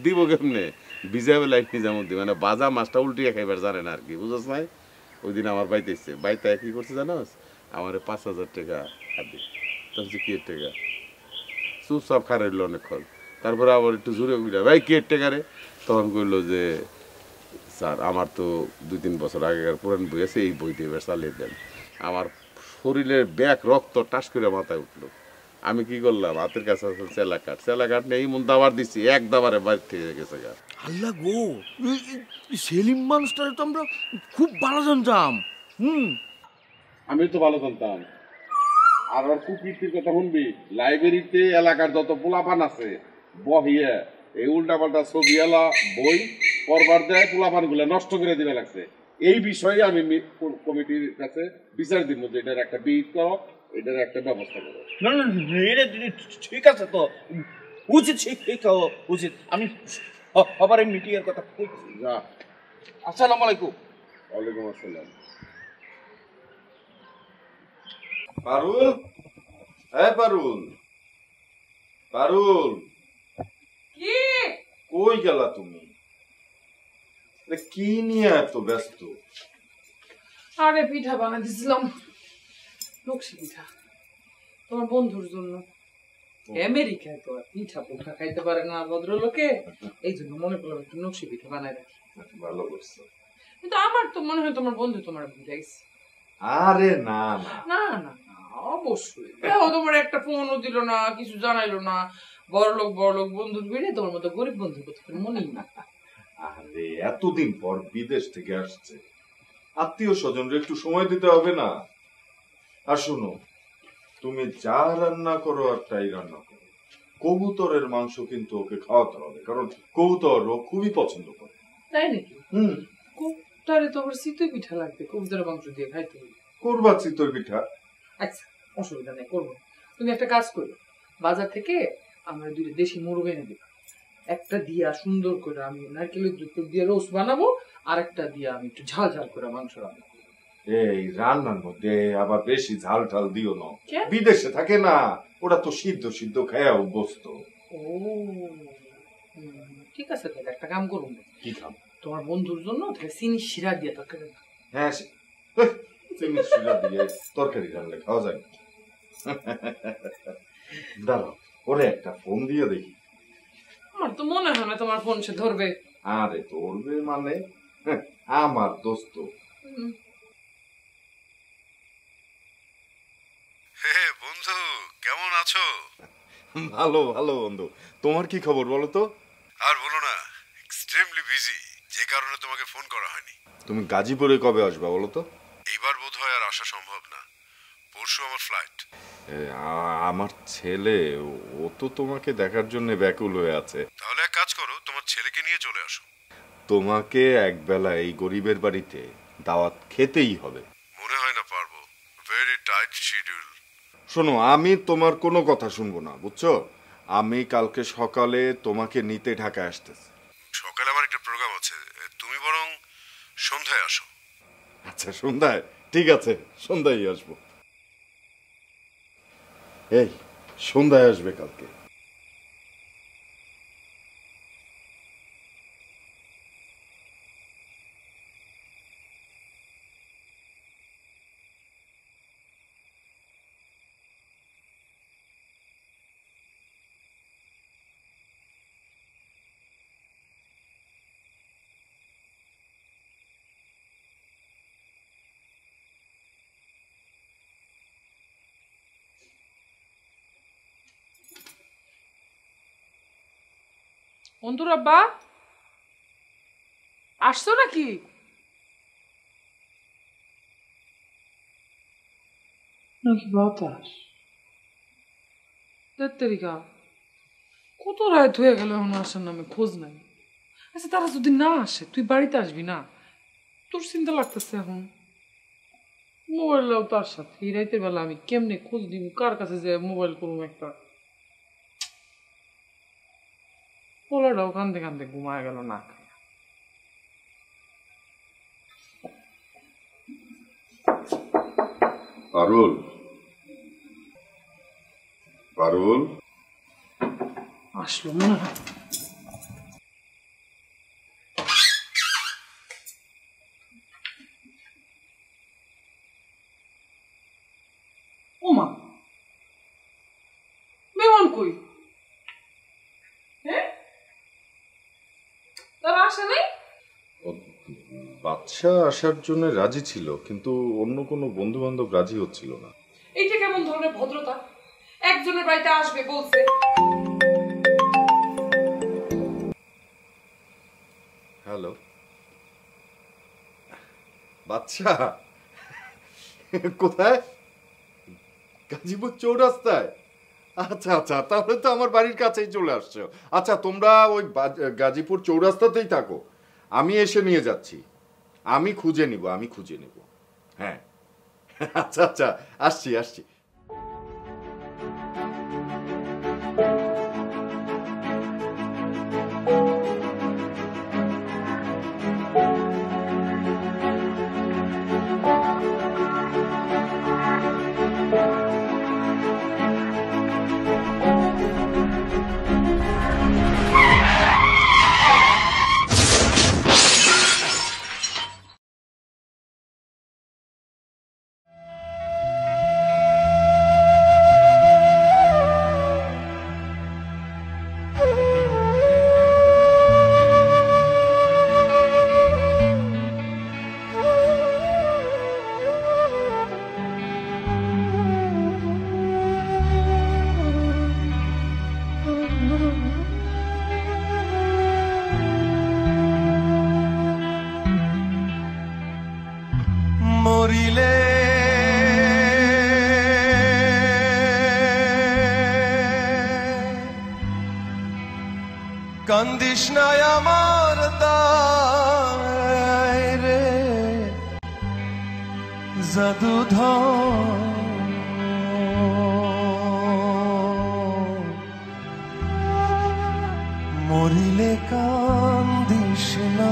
দিব কেমনে? বিজাবে লাইট নিজাম দিব, মানে বাজা মাছটা উল্টিয়ে খাইবার জানে না আর কি, বুঝছ নাই? ওই দিন আমার বাড়িতে এসছে, বাড়িতে কি করছে জানোস? আমার 5,000 টাকা হাতে। তখন কি টাকা? চুপচাপ খারাইল অনেকক্ষণ, তারপরে আবার একটু জোরে উঠে, ভাই কি টাকা রে? তখন কইলো যে স্যার আমার তো 2-3 বছর আগেকার পুরান বই আছে, এই বইটি এবার চালিয়ে দেন। আমার শরীরের ব্যাগ রক্ত টাস করে মাথায় উঠলো। আমি কি করলাম, হাতের কাছে আছে চেলা কাঠ নেই, মন দাবার দিচ্ছি, এক দাবারে বাড়ি থেকে গেছে গা। আল্লাহ গো, সেলিম মানুষটারে তো আমরা খুব ভালো জানতাম। আমি তো ভালো জানতাম। আর ওর কুকীর্তির কথা শুনবি, লাইব্রেরিতে এলাকার যত পোলাপান আছে বহিয়ে এই উল্টাপাল্টা ছবি এলা বই পড়বার দেয়, পোলাপান গুলা নষ্ট করে দিবে লাগছে। এই বিষয়ে আমি কমিটির কাছে বিচার দিব যে এটার একটা বিহিত করো, এটার একটা ব্যবস্থা করো। না না, এটা ঠিক আছে তো, উচিত শিক্ষা উচিত। আমি সবার মিটিং এর কথা বলছি। যা। আসসালামু আলাইকুম। ওয়ালাইকুম আসসালাম। পারুল, হ্যাঁ পারুল, পারুল, কি কই গেলা তুমি? কি নিয়ে এত ব্যস্ত? আরে পিঠা বানাই দিছিলাম, নকশি পিঠা, তোমার বন্ধুর জন্য। আমেরিকায় তো আর পিঠা পুঠা খাইতে পারে না ভদ্রলোকে, এই জন্য মনে করলাম একটু নকশি পিঠা বানাই রাখি। ভালো করছো। কিন্তু আমার তো মনে হয় তোমার বন্ধু তোমার বুঝাইছে। আরে না না না না না, অবশ্যই দেখো, তোমার একটা ফোনও দিল না, কিছু জানাইলো না। বড়লোক বন্ধুর বেড়ে তোমার মতো গরিব বন্ধুর কথা মনেই না। আরে এতদিন পর বিদেশ থেকে আসছে, আত্মীয় স্বজনরা একটু সময় দিতে হবে না? আর শোনো, তুমি যা রান্না করো আর তাই রান্না করো, কবুতরের মাংস কিন্তু ওকে খাওয়াতে হবে, কারণ কবুতর ও খুবই পছন্দ করে। তাই নাকি? কবুতরে তো আবার চিতই পিঠা লাগবে, কবুতরের মাংস দিয়ে খাইতে হবে। করবা চিতই পিঠা? আচ্ছা, অসুবিধা নেই, করবো। তুমি একটা কাজ করো, বাজার থেকে আমরা দুটো দেশি মুরগ এনে দেবো। একটা দিয়া সুন্দর করে আমি নারকেলের দুধ দিয়ে রোস্ট বানাবো, আর একটা দিয়া আমি একটু ঝাল ঝাল করে মাংস রান্না। এই রান্নার মধ্যে আবার বেশি ঝাল ঝাল দিও না, কেন? বিদেশে থাকে না, ওরা তো সিদ্ধ সিদ্ধ খেয়ে অভ্যস্ত। ও ঠিক আছে, তাহলে একটা কাম করুন। কি খাম? তোমার বন্ধুর জন্য তাহলে চিনি শিরা দিয়ে তরকারি। হ্যাঁ, চিনি শিরা দিয়ে তরকারি রান্না খাওয়া যায়। দাঁড়াও, ওরে একটা ফোন দিয়ে দেখি। আমার তো মনে হয় না তোমার ফোন সে ধরবে। আরে ধরবে মানে, আমার দোস্ত। বন্ধু, কেমন আছো? ভালো ভালো বন্ধু, তোমার কি খবর বলো তো? আর বলো না, এক্সট্রিমলি বিজি, যে কারণে তোমাকে ফোন করা হয়নি। তুমি গাজীপুরে কবে আসবা বলো তো? এইবার বোধহয় আর আসা সম্ভব না, পরশু আমার ফ্লাইট। আমার ছেলে, ও তো তোমাকে দেখার জন্য ব্যাকুল হয়ে আছে। তাহলে এক কাজ করো, তোমার ছেলেকে নিয়ে চলে আসো। তোমাকে একবেলা এই গরিবের বাড়িতে দাওয়াত খেতেই হবে। মনে হয় না পারবো, ভেরি টাইট শিডিউল। শোনো, আমি তোমার কোনো কথা শুনবো না, বুঝছো? আমি কালকে সকালে তোমাকে নিতে ঢাকায় আসতেছি। সকালে আমার একটা প্রোগ্রাম আছে, তুমি বরং সন্ধ্যায় আসো। আচ্ছা, সন্ধ্যায়? ঠিক আছে, সন্ধ্যায় আসবো। এই সন্ধ্যায় আসবে কালকে। বন্ধুর আব্বা আসছো নাকি? নাকি বাতাস? তেরিকা, কত রাত হয়ে গেল এখন আসার নামে খোঁজ নাই। আচ্ছা, তারা যদি না আসে তুই বাড়িতে আসবি না? তোর চিন্তা লাগতেছে এখন। মোবাইলটাও তার সাথে, এই রাতের বেলা আমি কেমনে খোঁজ দিব, কার কাছে যে মোবাইল করবো একটা। পোলাটাও কান্দে কান্দে ঘুমায় গেল না। পারুল, পারুল আসলো মনে হয়। ওমা, মেহমান কই? তারা আসে নাই? বাদশা আসার জন্য রাজি ছিল, কিন্তু অন্য কোনো বন্ধু বান্ধব রাজি হচ্ছিল না। এইটা কেমন ধরনের ভদ্রতা? একজনের বাড়িতে আসবে বলছে। হ্যালো বাচ্চা, কোথায়? গাজীপুর চৌরাস্তায়? আচ্ছা আচ্ছা, তাহলে তো আমার বাড়ির কাছেই চলে আসছো। আচ্ছা তোমরা ওই গাজীপুর চৌরাস্তাতেই থাকো, আমি এসে নিয়ে যাচ্ছি। আমি খুঁজে নিব। হ্যাঁ আচ্ছা আচ্ছা, আসছি আসছি। মরিলে কান্দিস নাই আমার দায় রে জাদুধর, মরিলে কান্দিস না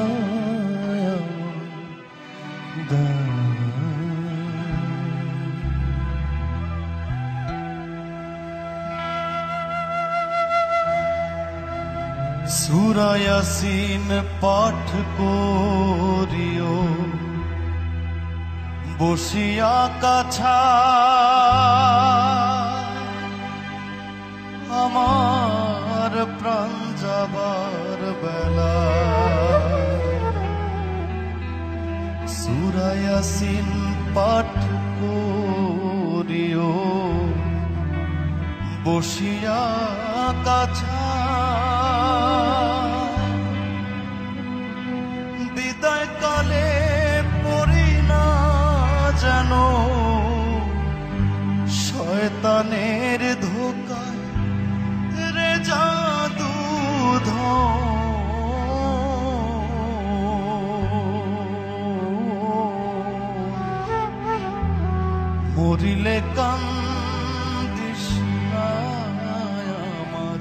সূরা ইয়াসিন পাঠ করিও বসিয়া কাছা, আমার প্রাণ যাবার বেলা সূরা ইয়াসিন পাঠ করিও বসিয়া কাছা, বিদায় কালে পড়ি না যেন শয়তানের ধোকায় রে জাদুধর, মরিলে কান্দিস না আমার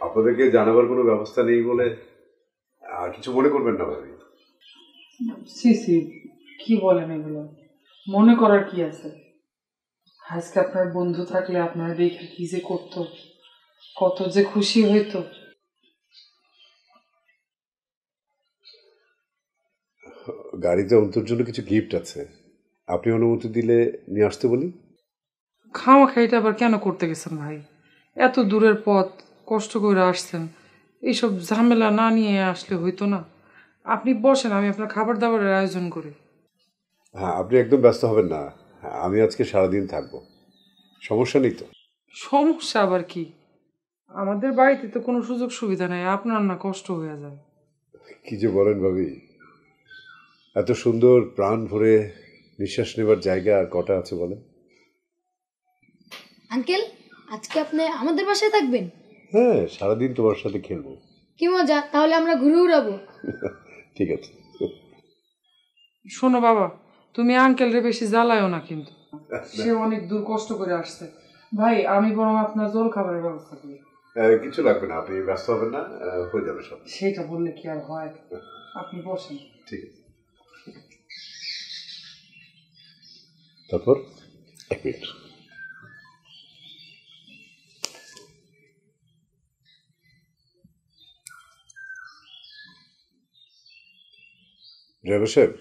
আপনাদেরকে জানাবার কোনো ব্যবস্থা নেই বলে কিছু মনে করবেন না ভাবি। সি কি বলেন এগুলো? মনে করার কি আছে? আজকে আপনার বন্ধু থাকলে আপনার দেখে কি যে করতো, কত যে খুশি হইতো। গাড়িতে অন্তর জন্য কিছু গিফট আছে, আপনি অনুমতি দিলে নিয়ে আসতে বলি। খাওয়া খাইটা আবার কেন করতে গেছেন ভাই? এত দূরের পথ কষ্ট করে আসছেন, এইসব ঝামেলা না নিয়ে আসলে হইতো না? আপনি বসেন, আমি আপনার খাবার দাবারের আয়োজন করি। হ্যাঁ, আপনি একদম ব্যস্ত হবেন না, আমি আজকে সারাদিন থাকবো, সমস্যা নেই তো? সমস্যা আবার কি? আমাদের বাড়িতে তো কোনো সুযোগ সুবিধা নেই, আপনার না কষ্ট হয়ে যায়। কি যে বলেন ভাবি, এত সুন্দর প্রাণ ভরে নিঃশ্বাস নেবার জায়গা আর কটা আছে বলেন? আঙ্কেল, আজকে আপনি আমাদের বাসায় থাকবেন? হ্যাঁ, সারাদিন তোমার সাথে খেলবো। কি মজা, তাহলে আমরা ঘুরে উড়াবো। ঠিক আছে। শোনো বাবা, তুমি আঙ্কেলরে বেশি জ্বালায়ও না, কিন্তু সে অনেক দূর কষ্ট করে আসছে। ভাই, আমি বরং আপনার জল খাবারের ব্যবস্থা করি। কিছু লাগবে না, আপনি ব্যস্ত হবেন না, হয়ে যাবে সব। সেটা বললে কি আর হয়? আপনি বসেন। ঠিক আছে। তারপর এক মিনিট। ড্রাইভার সাহেব,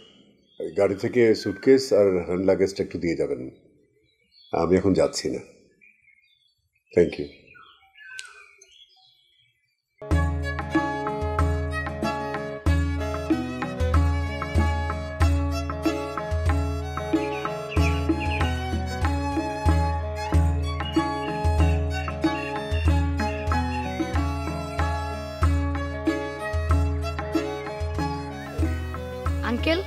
গাড়ি থেকে সুটকেস আর হ্যান্ড লাগেজটা একটু দিয়ে যাবেন। আমি এখন যাচ্ছি না। Thank you. আঙ্কেল,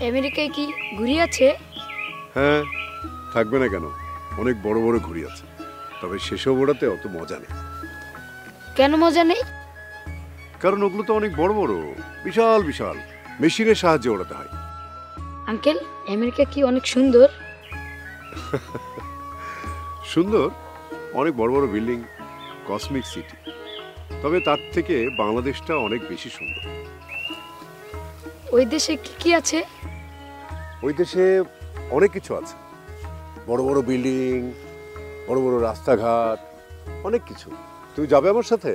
আমেরিকায় কি ঘুরি আছে? হ্যাঁ, থাকবে না কেন? অনেক বড় বড় ঘুড়ি আছে, তবে সেসব ওড়াতে অত মজা নেই। কেন মজা নেই? কারণ ওগুলো তো অনেক বড় বড়, বিশাল বিশাল, মেশিনের সাহায্যে ওড়াতে হয়। আঙ্কেল, আমেরিকা কি অনেক সুন্দর? সুন্দর, অনেক বড় বড় বিল্ডিং, কসমিক সিটি। তবে তার থেকে বাংলাদেশটা অনেক বেশি সুন্দর। ওই দেশে কি কি আছে? ওই দেশে অনেক কিছু আছে, বড় বড় বিল্ডিং, বড় বড় রাস্তাঘাট, অনেক কিছু। তুমি যাবে আমার সাথে?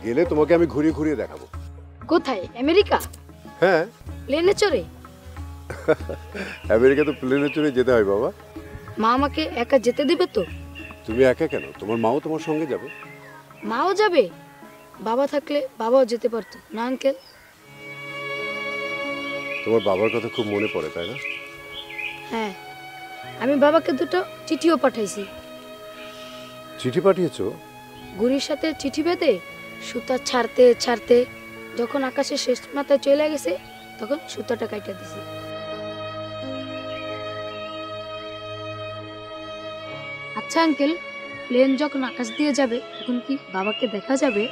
গেলে তোমাকে আমি ঘুরিয়ে ঘুরিয়ে দেখাবো। কোথায়? আমেরিকা? হ্যাঁ। প্লেনে চড়ে? আমেরিকা তো প্লেনে চড়ে যেতে হয় বাবা। মা আমাকে একা যেতে দিবে তো? তুমি একা কেন, তোমার মাও তোমার সঙ্গে যাবে। মাও যাবে? বাবা থাকলে বাবাও যেতে পারতো না আঙ্কেল? তোমার বাবার কথা খুব মনে পড়ে, তাই না? হ্যাঁ, আমি বাবাকে দুটো চিঠিও পাঠাইছি। চিঠি পাঠিয়েছো? ঘুড়ির সাথে চিঠি বেঁধে সুতা ছাড়তে ছাড়তে যখন আকাশে শেষ মাথায় চলে গেছে, তখন সুতাটা কাইটা দিছি। আচ্ছা আঙ্কেল, প্লেন যখন আকাশ দিয়ে যাবে তখন কি বাবাকে দেখা যাবে?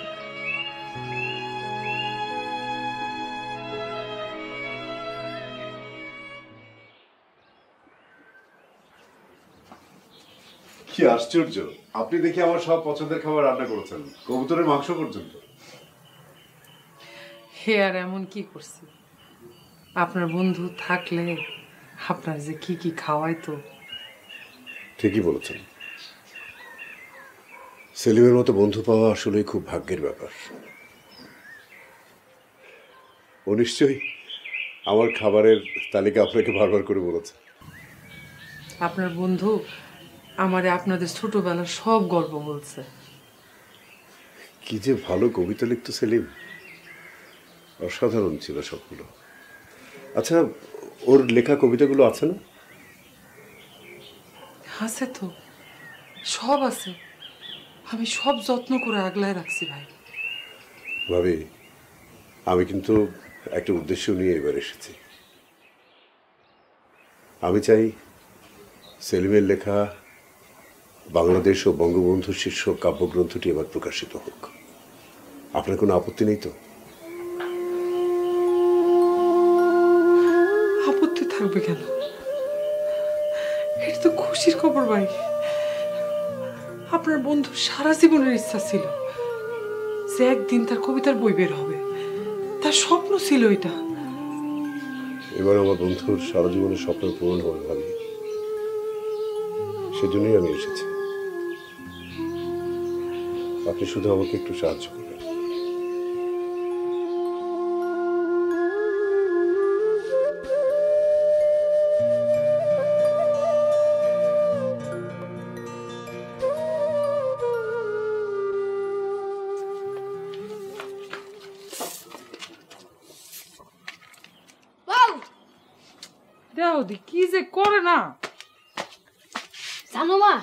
কি আশ্চর্য, আপনি দেখি আমার সব পছন্দের খাবার রান্না করেছেন, কবুতরের মাংস পর্যন্ত। হে আর এমন কি করছি, আপনার বন্ধু থাকলে আপনার যে কি কি খাওয়াইতো। ঠিকই বলেছেন, সেলিমের মতো বন্ধু পাওয়া আসলে খুব ভাগ্যের ব্যাপার। ও নিশ্চয়ই আমার খাবারের তালিকা আপনাকে বারবার করে বলেছে। আপনার বন্ধু আমারে আপনাদের ছোটবেলার সব গল্প বলছে। কি যে ভালো কবিতা লিখতো সেলিম, অসাধারণ ছিল সবগুলো। আচ্ছা, ওর লেখা কবিতাগুলো আছে না? আছে তো, সব আছে। আমি সব যত্ন করে আগলায় রাখছি ভাই। ভাবি, আমি কিন্তু একটা উদ্দেশ্য নিয়ে এবার এসেছি। আমি চাই সেলিমের লেখা বাংলাদেশ ও বঙ্গবন্ধু শীর্ষক কাব্যগ্রন্থটি এবার প্রকাশিত হোক। আপনার কোনো আপত্তি নেই তো? আপত্তি থাকবে কেন? এটা তো খুশির খবর ভাই। আপনার বন্ধু সারা জীবনের ইচ্ছা ছিল যে একদিন তার কবিতার বই বের হবে, তার স্বপ্ন ছিল এটা। এবার আমার বন্ধুর সারা জীবনের স্বপ্ন পূরণ হবে ভাবি, সেজন্যই আমি এসেছি। আপনি শুধু আমাকে একটু সাহায্য করবেন। দাউদি কি যে করে না। জানো মা,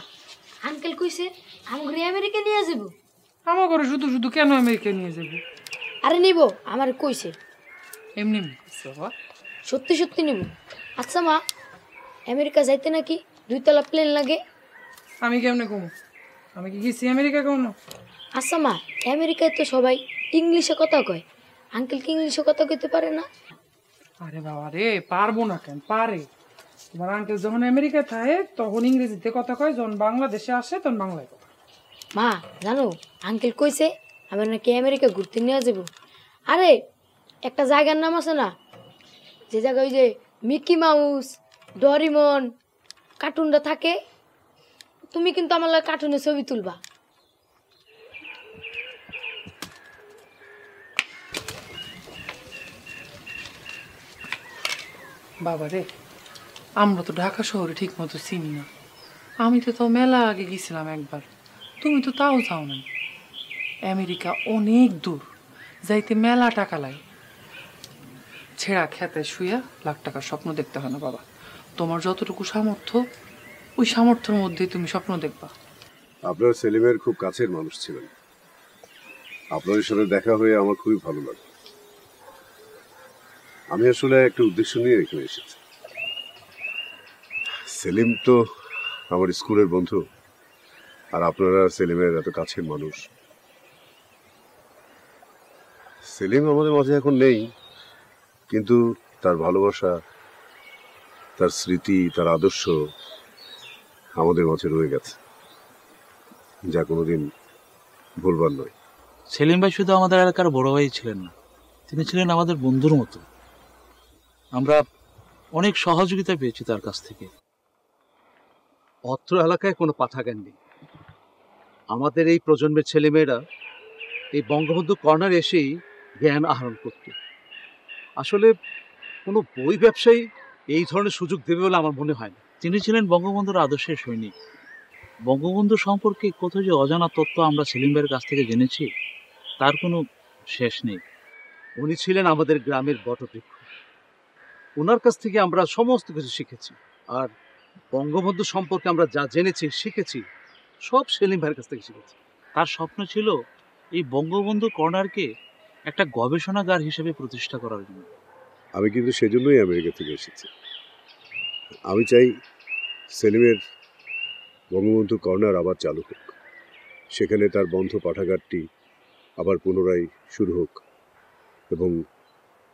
আঙ্কেল কইছে আমাকে আমেরিকা নিয়ে যাব। আমার ঘরে শুধু শুধু কেন আমেরিকা নিয়ে যাবে? আরে নিব, আমার কইছে। এমনি সত্যি সত্যি নিব। আচ্ছা মা, আমেরিকা যাইতে নাকি 2 তলা প্লেন লাগে? আমি কেমনে কমু? আমি কি গেছি আমেরিকা কোনো? আচ্ছা মা, আমেরিকায় তো সবাই ইংলিশে কথা কয়, আঙ্কেল কি ইংলিশে কথা কইতে পারে না? আরে বাবা রে, পারবো না কেন, পারে। তোমার আঙ্কেল যখন আমেরিকা থাকে তখন ইংরেজিতে কথা কয়, যখন বাংলাদেশে আসে তখন বাংলায় কথা। মা জানো, আঙ্কেল কইছে আমার নাকি আমেরিকা ঘুরতে নিয়ে যাব। আরে একটা জায়গার নাম আছে না, যে জায়গায় ওই যে মিকি মাউস, ডরিমন কার্টুনটা থাকে, তুমি কিন্তু আমার লাগে কার্টুনের ছবি তুলবা। বাবা রে, আমরা তো ঢাকা শহরে ঠিক মতো চিনি না। আমি তো তাও মেলা আগে গেছিলাম একবার, তুমি তো তাও যাও না। আমেরিকা অনেক দূর, যাইতে মেলা টাকা লাগে। ছেঁড়া খেতে শুয়ে লাখ টাকার স্বপ্ন দেখতে হয় না বাবা। তোমার যতটুকু সামর্থ্য, ওই সামর্থ্যের মধ্যেই তুমি স্বপ্ন দেখবা। আপনার সেলিমের খুব কাছের মানুষ ছিলেন, আপনার সাথে দেখা হয়ে আমার খুবই ভালো লাগে। আমি আসলে একটা উদ্দেশ্য নিয়ে এখানে এসেছি। সেলিম তো আমার স্কুলের বন্ধু, আর আপনারা সেলিমের এত কাছের মানুষ। সেলিম আমাদের মাঝে এখন নেই, কিন্তু তার ভালোবাসা, তার স্মৃতি, তার আদর্শ আমাদের মাঝে রয়ে গেছে, যা কোনোদিন ভুলবার নয়। সেলিম ভাই শুধু আমাদের এলাকার বড় ভাই ছিলেন না, তিনি ছিলেন আমাদের বন্ধুর মতো। আমরা অনেক সহযোগিতা পেয়েছি তার কাছ থেকে। অত্র এলাকায় কোনো পাঠাগার নেই। আমাদের এই প্রজন্মের ছেলেমেয়েরা এই বঙ্গবন্ধু কর্নার এসেই জ্ঞান আহরণ করত। আসলে কোনো বই ব্যবসায়ী এই ধরনের সুযোগ দেবে বলে আমার মনে হয় না। তিনি ছিলেন বঙ্গবন্ধুর আদর্শের সৈনিক। বঙ্গবন্ধু সম্পর্কে কত যে অজানা তথ্য আমরা সেলিম ভাইয়ের কাছ থেকে জেনেছি, তার কোনো শেষ নেই। উনি ছিলেন আমাদের গ্রামের বটবৃক্ষ। ওনার কাছ থেকে আমরা সমস্ত কিছু শিখেছি, আর বঙ্গবন্ধু সম্পর্কে আমরা যা জেনেছি, শিখেছি, সব সেলিম ভাইয়ের কাছ থেকে শিখেছি। তার স্বপ্ন ছিল এই বঙ্গবন্ধু কর্নারকে একটা গবেষণাগার হিসেবে প্রতিষ্ঠা করার জন্য। আমি কিন্তু সেজন্যই আমেরিকা থেকে এসেছি। আমি চাই সেলিমের বঙ্গবন্ধু কর্নার আবার চালু হোক, সেখানে তার বন্ধ পাঠাগারটি আবার পুনরায় শুরু হোক এবং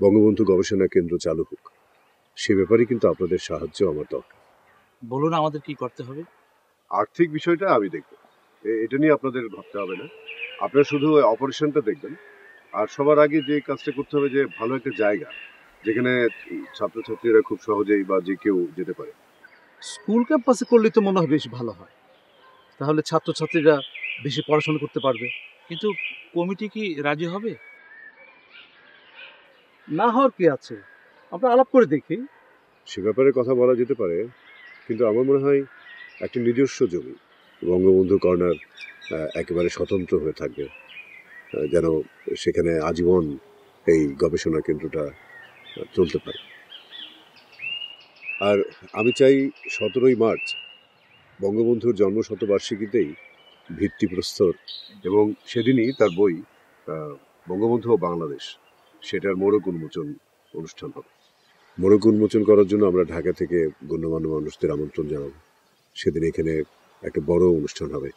বঙ্গবন্ধু গবেষণা কেন্দ্র চালু হোক। সে ব্যাপারে কিন্তু আপনাদের সাহায্য আমার দরকার। বলুন আমাদের কি করতে হবে? আর্থিক বিষয়টা আমি দেখব, এটা নিয়ে আপনাদের ভাবতে হবে না। আপনারা শুধু অপারেশনটা দেখবেন, আর সবার আগে যে কাজটা করতে হবে যে ভালো একটা জায়গা যেখানে ছাত্রছাত্রীরা খুব সহজেই বা যে কেউ যেতে পারে। স্কুল ক্যাম্পাসে করলে তো মনে হয় বেশ ভালো হয়, তাহলে ছাত্রছাত্রীরা বেশি পড়াশোনা করতে পারবে। কিন্তু কমিটি কি রাজি হবে? না হওয়ার কি আছে, আমরা আলাপ করে দেখি। সে ব্যাপারে কথা বলা যেতে পারে, কিন্তু আমার মনে হয় একটা নিজস্ব জমি বঙ্গবন্ধু কর্নার একেবারে স্বতন্ত্র হয়ে থাকবে, যেন সেখানে আজীবন এই গবেষণা কেন্দ্রটা চলতে পারে। আর আমি চাই 17ই মার্চ বঙ্গবন্ধুর জন্মশতবার্ষিকীতেই ভিত্তিপ্রস্তর, এবং সেদিনই তার বই বঙ্গবন্ধু ও বাংলাদেশ, সেটার মোড়ক উন্মোচন অনুষ্ঠান হবে। মোড়ক উন্মোচন করার জন্য আমরা ঢাকা থেকে গণ্যমান্য মানুষদের আমন্ত্রণ জানাবো। সেদিন এখানে একটা বড় অনুষ্ঠান হবে,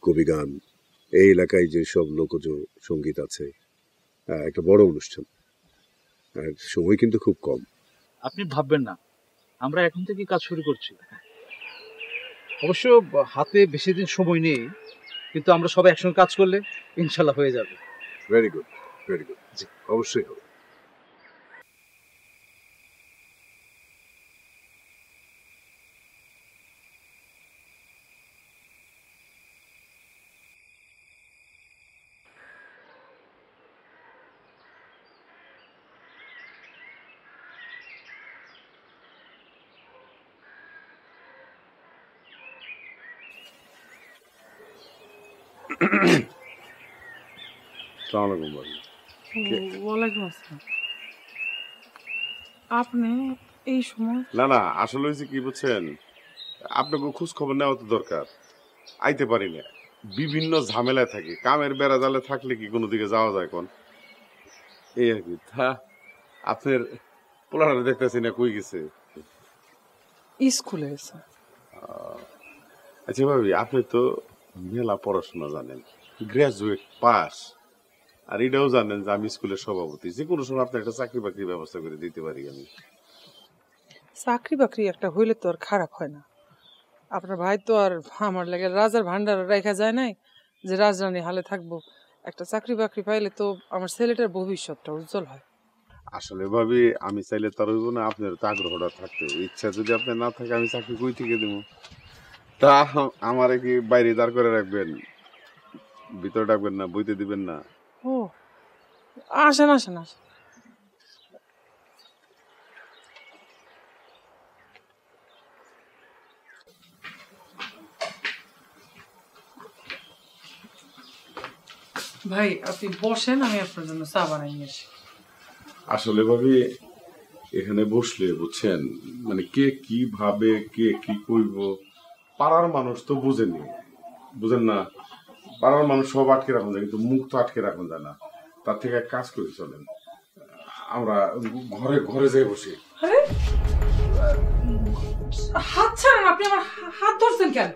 কবি গান, এই এলাকায় যেসব লোকজ সঙ্গীত আছে, একটা বড় অনুষ্ঠান। আর সময় কিন্তু খুব কম। আপনি ভাববেন না, আমরা এখন থেকে কাজ শুরু করছি। অবশ্য হাতে বেশি দিন সময় নেই, কিন্তু আমরা সবাই একসঙ্গে কাজ করলে ইনশাল্লাহ হয়ে যাবে। Very good, very good. জি, অবশ্যই হবে। ওয়ালাইকুম আসসালাম। আপনি এই সময়? না না, আসলে হয়েছে কি বুঝছেন, আপনাকে খোঁজ খবর নেওয়া তো দরকার। আইতে পারি না, বিভিন্ন ঝামেলায় থাকি। কামের বেড়া জালে থাকলে কি কোনো দিকে যাওয়া যায় কোন? এই আর কি। তা আপনার পোলারা দেখতেছি না, কই গেছে? স্কুলে গেছে। আচ্ছা ভাবি, আপনি তো মেলা পড়াশোনা জানেন, গ্রাজুয়েট পাস, আর এটাও জানেন যে আমি স্কুলের সভাপতি। যে কোনো সময় আপনার একটা চাকরি বাকরির ব্যবস্থা করে দিতে পারি আমি। চাকরি বাকরি একটা হইলে তো আর খারাপ হয় না। আপনার ভাই তো আর আমার লাগে রাজার ভান্ডার রেখা যায় নাই যে রাজরানী হালে থাকবো। একটা চাকরি বাকরি পাইলে তো আমার ছেলেটার ভবিষ্যৎটা উজ্জ্বল হয়। আসলে ভাবি, আমি চাইলে তার হইব না, আপনার তো আগ্রহটা থাকতে, ইচ্ছা যদি আপনার না থাকে আমি চাকরি কই থেকে দেবো? তা আমারে কি বাইরে দাঁড় করে রাখবেন, ভিতরে ডাকবেন না, বইতে দিবেন না? ও আসেন আসেন আসেন। ভাই আপনি বসেন, আমি আপনার জন্য চা বানাই নিয়ে আসি। আসলে ভাবি এখানে বসলে বুঝছেন মানে কে কি ভাবে কে কি করব পাড়ার মানুষ তো বুঝেনি, বুঝেন না, পাড়ার মানুষ সব আটকে রাখুন যায় কিন্তু মুখ তো আটকে রাখুন যায় না। তার থেকে এক কাজ করে চলেন, আমরা ঘরে ঘরে যাই বসি। আরে হাত ছাড়েন, আপনি আমার হাত ধরছেন কেন?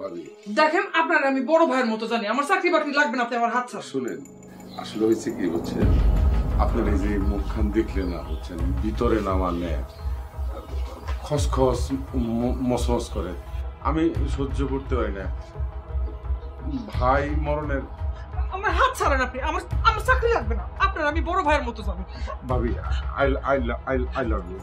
ভাবি দেখেন আপনার আমি বড় ভাইয়ের মতো জানি, আমার চাকরি বাকরি লাগবে না, আপনি আমার হাত ছাড়েন। শুনেন আসলে হয়েছে কি বুঝছেন, আপনার এই যে মুখখান দেখলে না বুঝছেন ভিতরে না মানে খসখস মসমস করে, আমি সহ্য করতে পারি না। ভাই মরণের আমার হাত ছাড়েন আপনি, আমার আমার চাকরি লাগবে না, আপনার আমি বড় ভাইয়ের মতো জানি। ভাবি আই লাভ ইউ।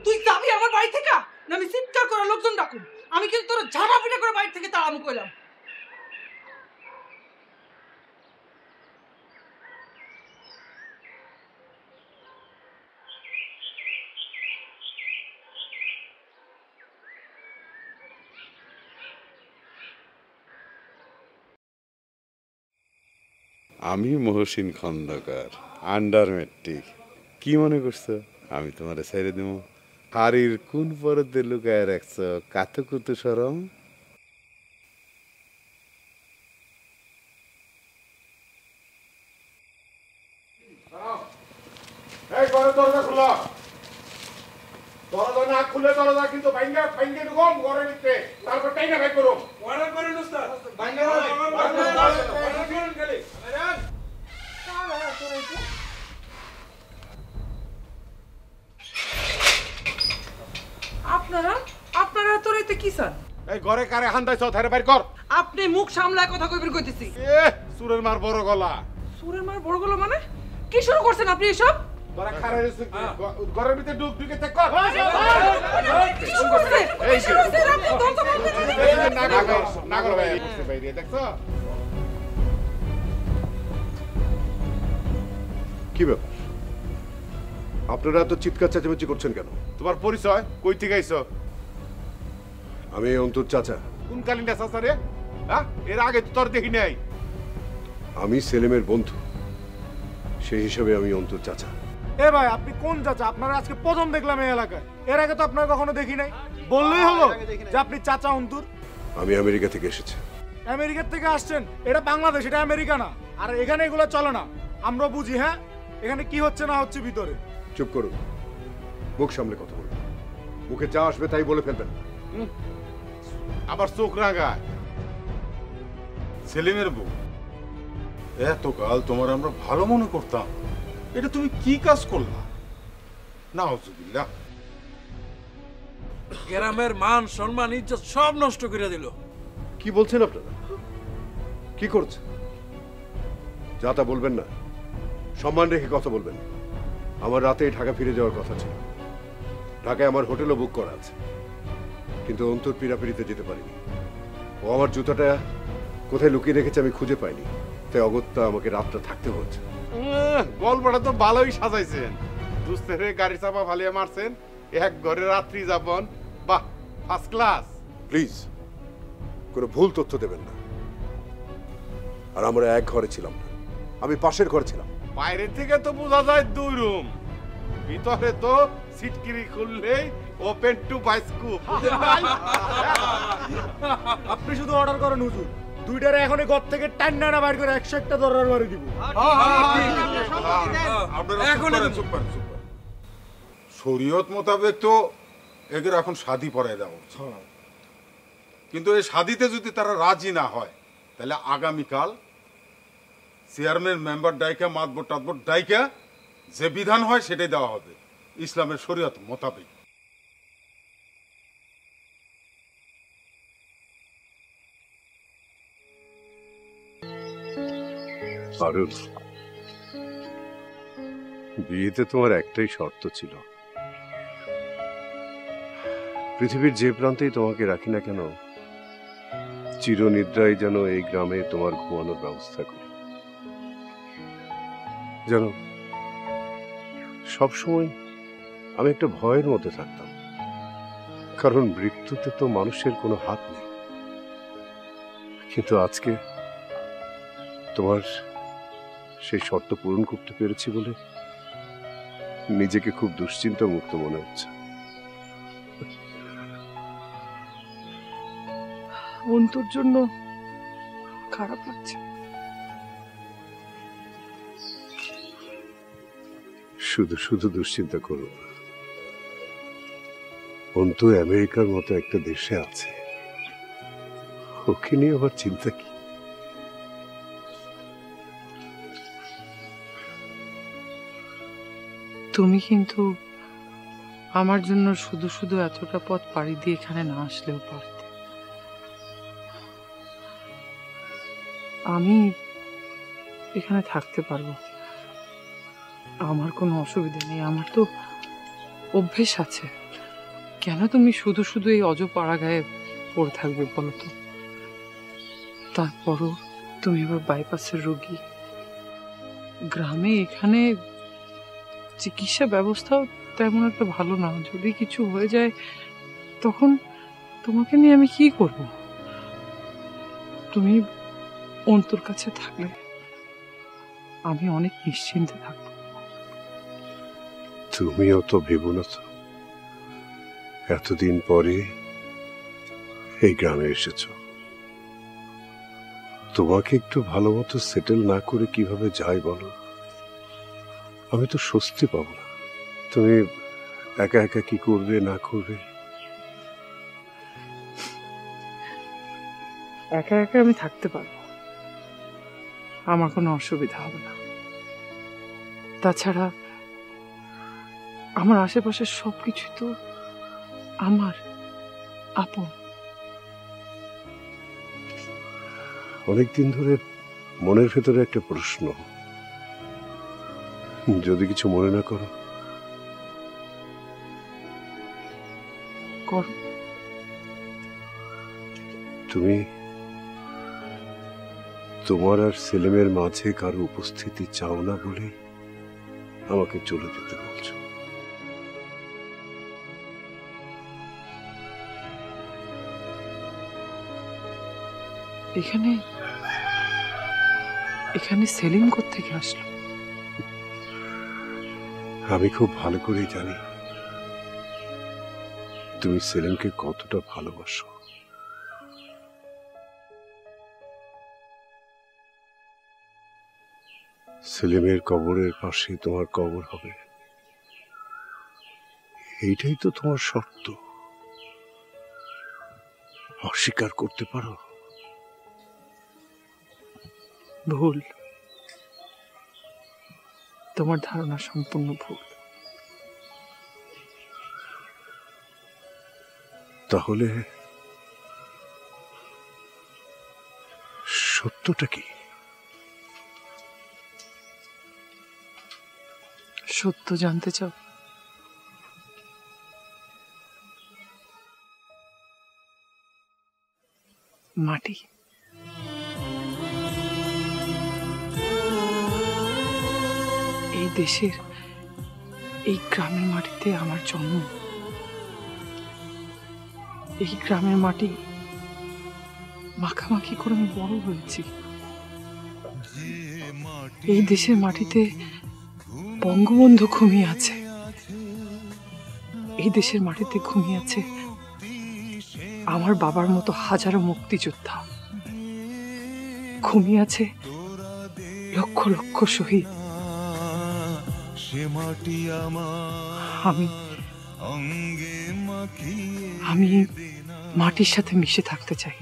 তুই যাবি আমার বাড়ি থেকে না আমি চিৎকার করে লোকজন ডাকুন? আমি কিন্তু তোর ঝাড়া পিটা করে বাড়ি থেকে তাড়ানো কইলাম। আমি মহসিন খন্দকার, আন্ডার ম্যাট্রিক। কি মনে করছো আমি তোমারে ছেড়ে দেবো? হাড়ির কোন পরতে লুকায় রাখছ কাতুকুতু সরম? এই ঘরে দরজা খোলো, দরজা না খুলে দরজা কিন্তু ভাঙ্গা ভাঙ্গে ঢুকম ঘরে নিতে, তারপর টাইনা ভাই করো অর্ডার করেন উস্তাদ। ভাঙ্গা গেলে আপনারা আপনারা তো রাইতে কি চান? এই ঘরে কারে হান্দাইছ ধারে বাইর কর। আপনি মুখ সামলায় কথা কইবেন কইতেছি। এ সুরের মার বড় গলা। সুরের মার বড় গলা মানে কি শুরু করছেন আপনি এসব? তোরা খারে রেছে ঘরের ভিতরে ঢুকে চেক কর। কি শুরু করছে? এই শুরু করছে আপনি ধরতে পারবেন না। নাগর ভাই বাইরে দেখছো? কি ব্যাপার আপনারা এত চিৎকার চেঁচামেচি করছেন কেন? তোমার পরিচয় কই থেকে আইছো? আমি অন্তর চাচা। কোন কালিনা চাচা রে? হ্যাঁ এর আগে তো তোর দেখি নাই। আমি সেলিমের বন্ধু, সেই হিসাবে আমি অন্তর চাচা। এ ভাই আপনি কোন চাচা? আপনারা আজকে প্রথম দেখলাম এই এলাকায়, এর আগে তো আপনারা কখনো দেখি নাই। বললেই হলো যে আপনি চাচা অন্তর। আমি আমেরিকা থেকে এসেছি। আমেরিকার থেকে আসছেন? এটা বাংলাদেশ, এটা আমেরিকা না। আর এখানে এগুলো চলে না, আমরা বুঝি। হ্যাঁ এখানে কি হচ্ছে না হচ্ছে ভিতরে। চুপ করুন, মুখ সামলে কথা বলুন। মুখে যা আসবে তাই বলে ফেলবেন। আবার চোখ রাঙায়। সেলিমের বউ, এতকাল তোমার আমরা ভালো মনে করতাম, এটা তুমি কি কাজ করলা? নাউজুবিল্লাহ। গ্রামের মান সম্মান ইজ্জত সব নষ্ট করে দিল। কি বলছেন আপনারা? কি করছেন? যা তা বলবেন না, সম্মান রেখে কথা বলবেন। আমার রাতেই ঢাকা ফিরে যাওয়ার কথা ছিল। ঢাকায় আমার হোটেলও বুক করা আছে, কিন্তু অন্তর পিড়াপিড়িতে যেতে পারিনি। ও আমার জুতাটা কোথায় লুকিয়ে রেখেছে আমি খুঁজে পাইনি, তাই অগত্যা আমাকে রাতটা থাকতে হচ্ছে। গল্পটা তো ভালোই সাজাইছেন। দুস্তেরে গাড়ি চাপা ফালিয়ে মারছেন, এক ঘরে রাত্রি যাপন, বাহ ফার্স্ট ক্লাস। প্লিজ কোনো ভুল তথ্য দেবেন না। আর আমরা এক ঘরে ছিলাম না, আমি পাশের ঘরে ছিলাম। বাইরে থেকে তো বোঝা যায় দুই রুম, ভিতরে তো সিটকিরি খুললেই ওপেন টু বাইস্কুপ। আপনি শুধু অর্ডার করেন হুজুর, দুইটারে এখনই ঘর থেকে টান্না না বাইর করে 101টা দরবার মারি দিব। শরীয়ত মোতাবেক তো এগুলো এখন শাদি পড়ায় দেওয়া উচিত। কিন্তু এই শাদিতে যদি তারা রাজি না হয়, তাহলে আগামীকাল চেয়ারম্যান মেম্বার ডাইকা মাতবর টাতবর ডাইকা যে বিধান হয় সেটাই দেওয়া হবে ইসলামের শরীয়ত মোতাবেক। আরুল, বিয়েতে তোমার একটাই শর্ত ছিল, পৃথিবীর যে প্রান্তেই তোমাকে রাখি না কেন, চিরনিদ্রায় যেন এই গ্রামে তোমার ঘুমানোর ব্যবস্থা করি। জানো, সবসময় আমি একটা ভয়ের মধ্যে থাকতাম, কারণ মৃত্যুতে তো মানুষের কোনো হাত নেই। কিন্তু আজকে তোমার সেই শর্ত পূরণ করতে পেরেছি বলে নিজেকে খুব দুশ্চিন্তা মুক্ত মনে হচ্ছে। অন্তর জন্য খারাপ লাগছে। শুধু শুধু দুশ্চিন্তা করো না। অন্তু আমেরিকার মতো একটা দেশে আছে, ওকে নিয়ে আবার চিন্তা কি? তুমি কিন্তু আমার জন্য শুধু শুধু এতটা পথ পাড়ি দিয়ে এখানে না আসলেও পারতে। আমি এখানে থাকতে পারবো, আমার কোনো অসুবিধা নেই। আমার তো অভ্যেস আছে। কেন তুমি শুধু শুধু এই অজপাড়া গায়ে পড়ে থাকবে বলো তো? তারপরও তুমি এবার বাইপাসের রোগী, গ্রামে এখানে চিকিৎসা ব্যবস্থাও তেমন একটা ভালো না। যদি কিছু হয়ে যায় তখন তোমাকে নিয়ে আমি কি করব? তুমি অন্তর কাছে থাকলে আমি অনেক নিশ্চিন্তে থাকব। তুমিও তো ভেবো না তো, এতদিন পরে এই গ্রামে এসেছ, তোমাকে একটু ভালো মতো সেটেল না করে কিভাবে যাই বলো? আমি তো স্বস্তি পাবো না। তুমি একা একা কি করবে না করবে? একা একা আমি থাকতে পারবো, আমার কোনো অসুবিধা হবে না। তাছাড়া আমার আশেপাশের সবকিছু তো আমার আপন। অনেকদিন ধরে মনের ভেতরে একটা প্রশ্ন, যদি কিছু মনে না করো। করো। তুমি তোমার আর সেলিমের মাঝে কারো উপস্থিতি চাও না বলে আমাকে চলে যেতে বলছো। এখানে এখানে সেলিম কোত্থেকে আসলো? আমি খুব ভালো করেই জানি তুমি সেলিমকে কতটা ভালোবাসো। সেলিমের কবরের পাশে তোমার কবর হবে, এইটাই তো তোমার শর্ত। অস্বীকার করতে পারো? ভুল, তোমার ধারণা সম্পূর্ণ ভুল। তাহলে সত্যটা কি? সত্য জানতে চাও? মাটি, এই দেশের এই গ্রামের মাটিতে আমার জন্ম। এই গ্রামের মাটি মাখামাখি করে আমি বড় হয়েছি। এই দেশের মাটিতে বঙ্গবন্ধু ঘুমিয়ে আছে, এই দেশের মাটিতে ঘুমিয়ে আছে আমার বাবার মতো হাজারো মুক্তিযোদ্ধা, ঘুমিয়ে আছে লক্ষ লক্ষ শহীদ। আমি মাটির সাথে মিশে থাকতে চাই।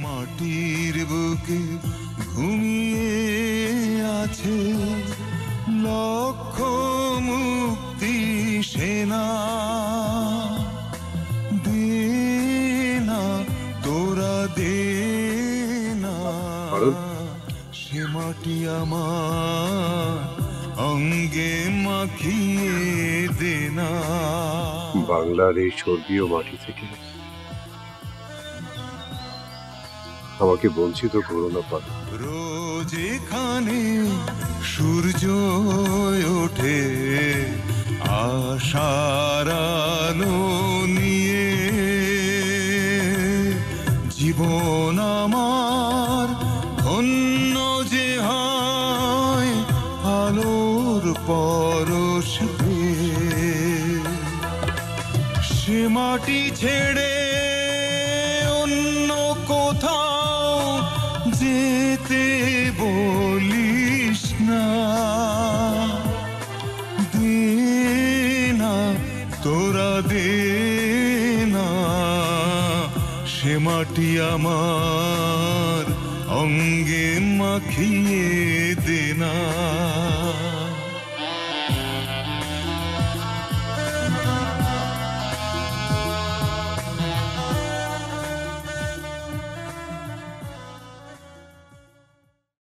মাটির বুকে ঘুমিয়ে আছে লক্ষ মুক্তি সেনা, দেনা তোরা দেনা, সে মাটি আমার অঙ্গে মাখিয়ে দেনা। বাংলার এই স্বর্গীয় মাটি থেকে আমাকে বঞ্চিত করো না পারো। রোজ এখানে সূর্য ওঠে আশার আলো নিয়ে, জীবন আমার অন্য যে হয় আলোর পরশ পেয়ে। সে মাটি ছেড়ে অন্য কোথাও যেতে বলিস না, দে না তোরা দে না, সে মাটি আমার অঙ্গে মাখিয়ে দে না।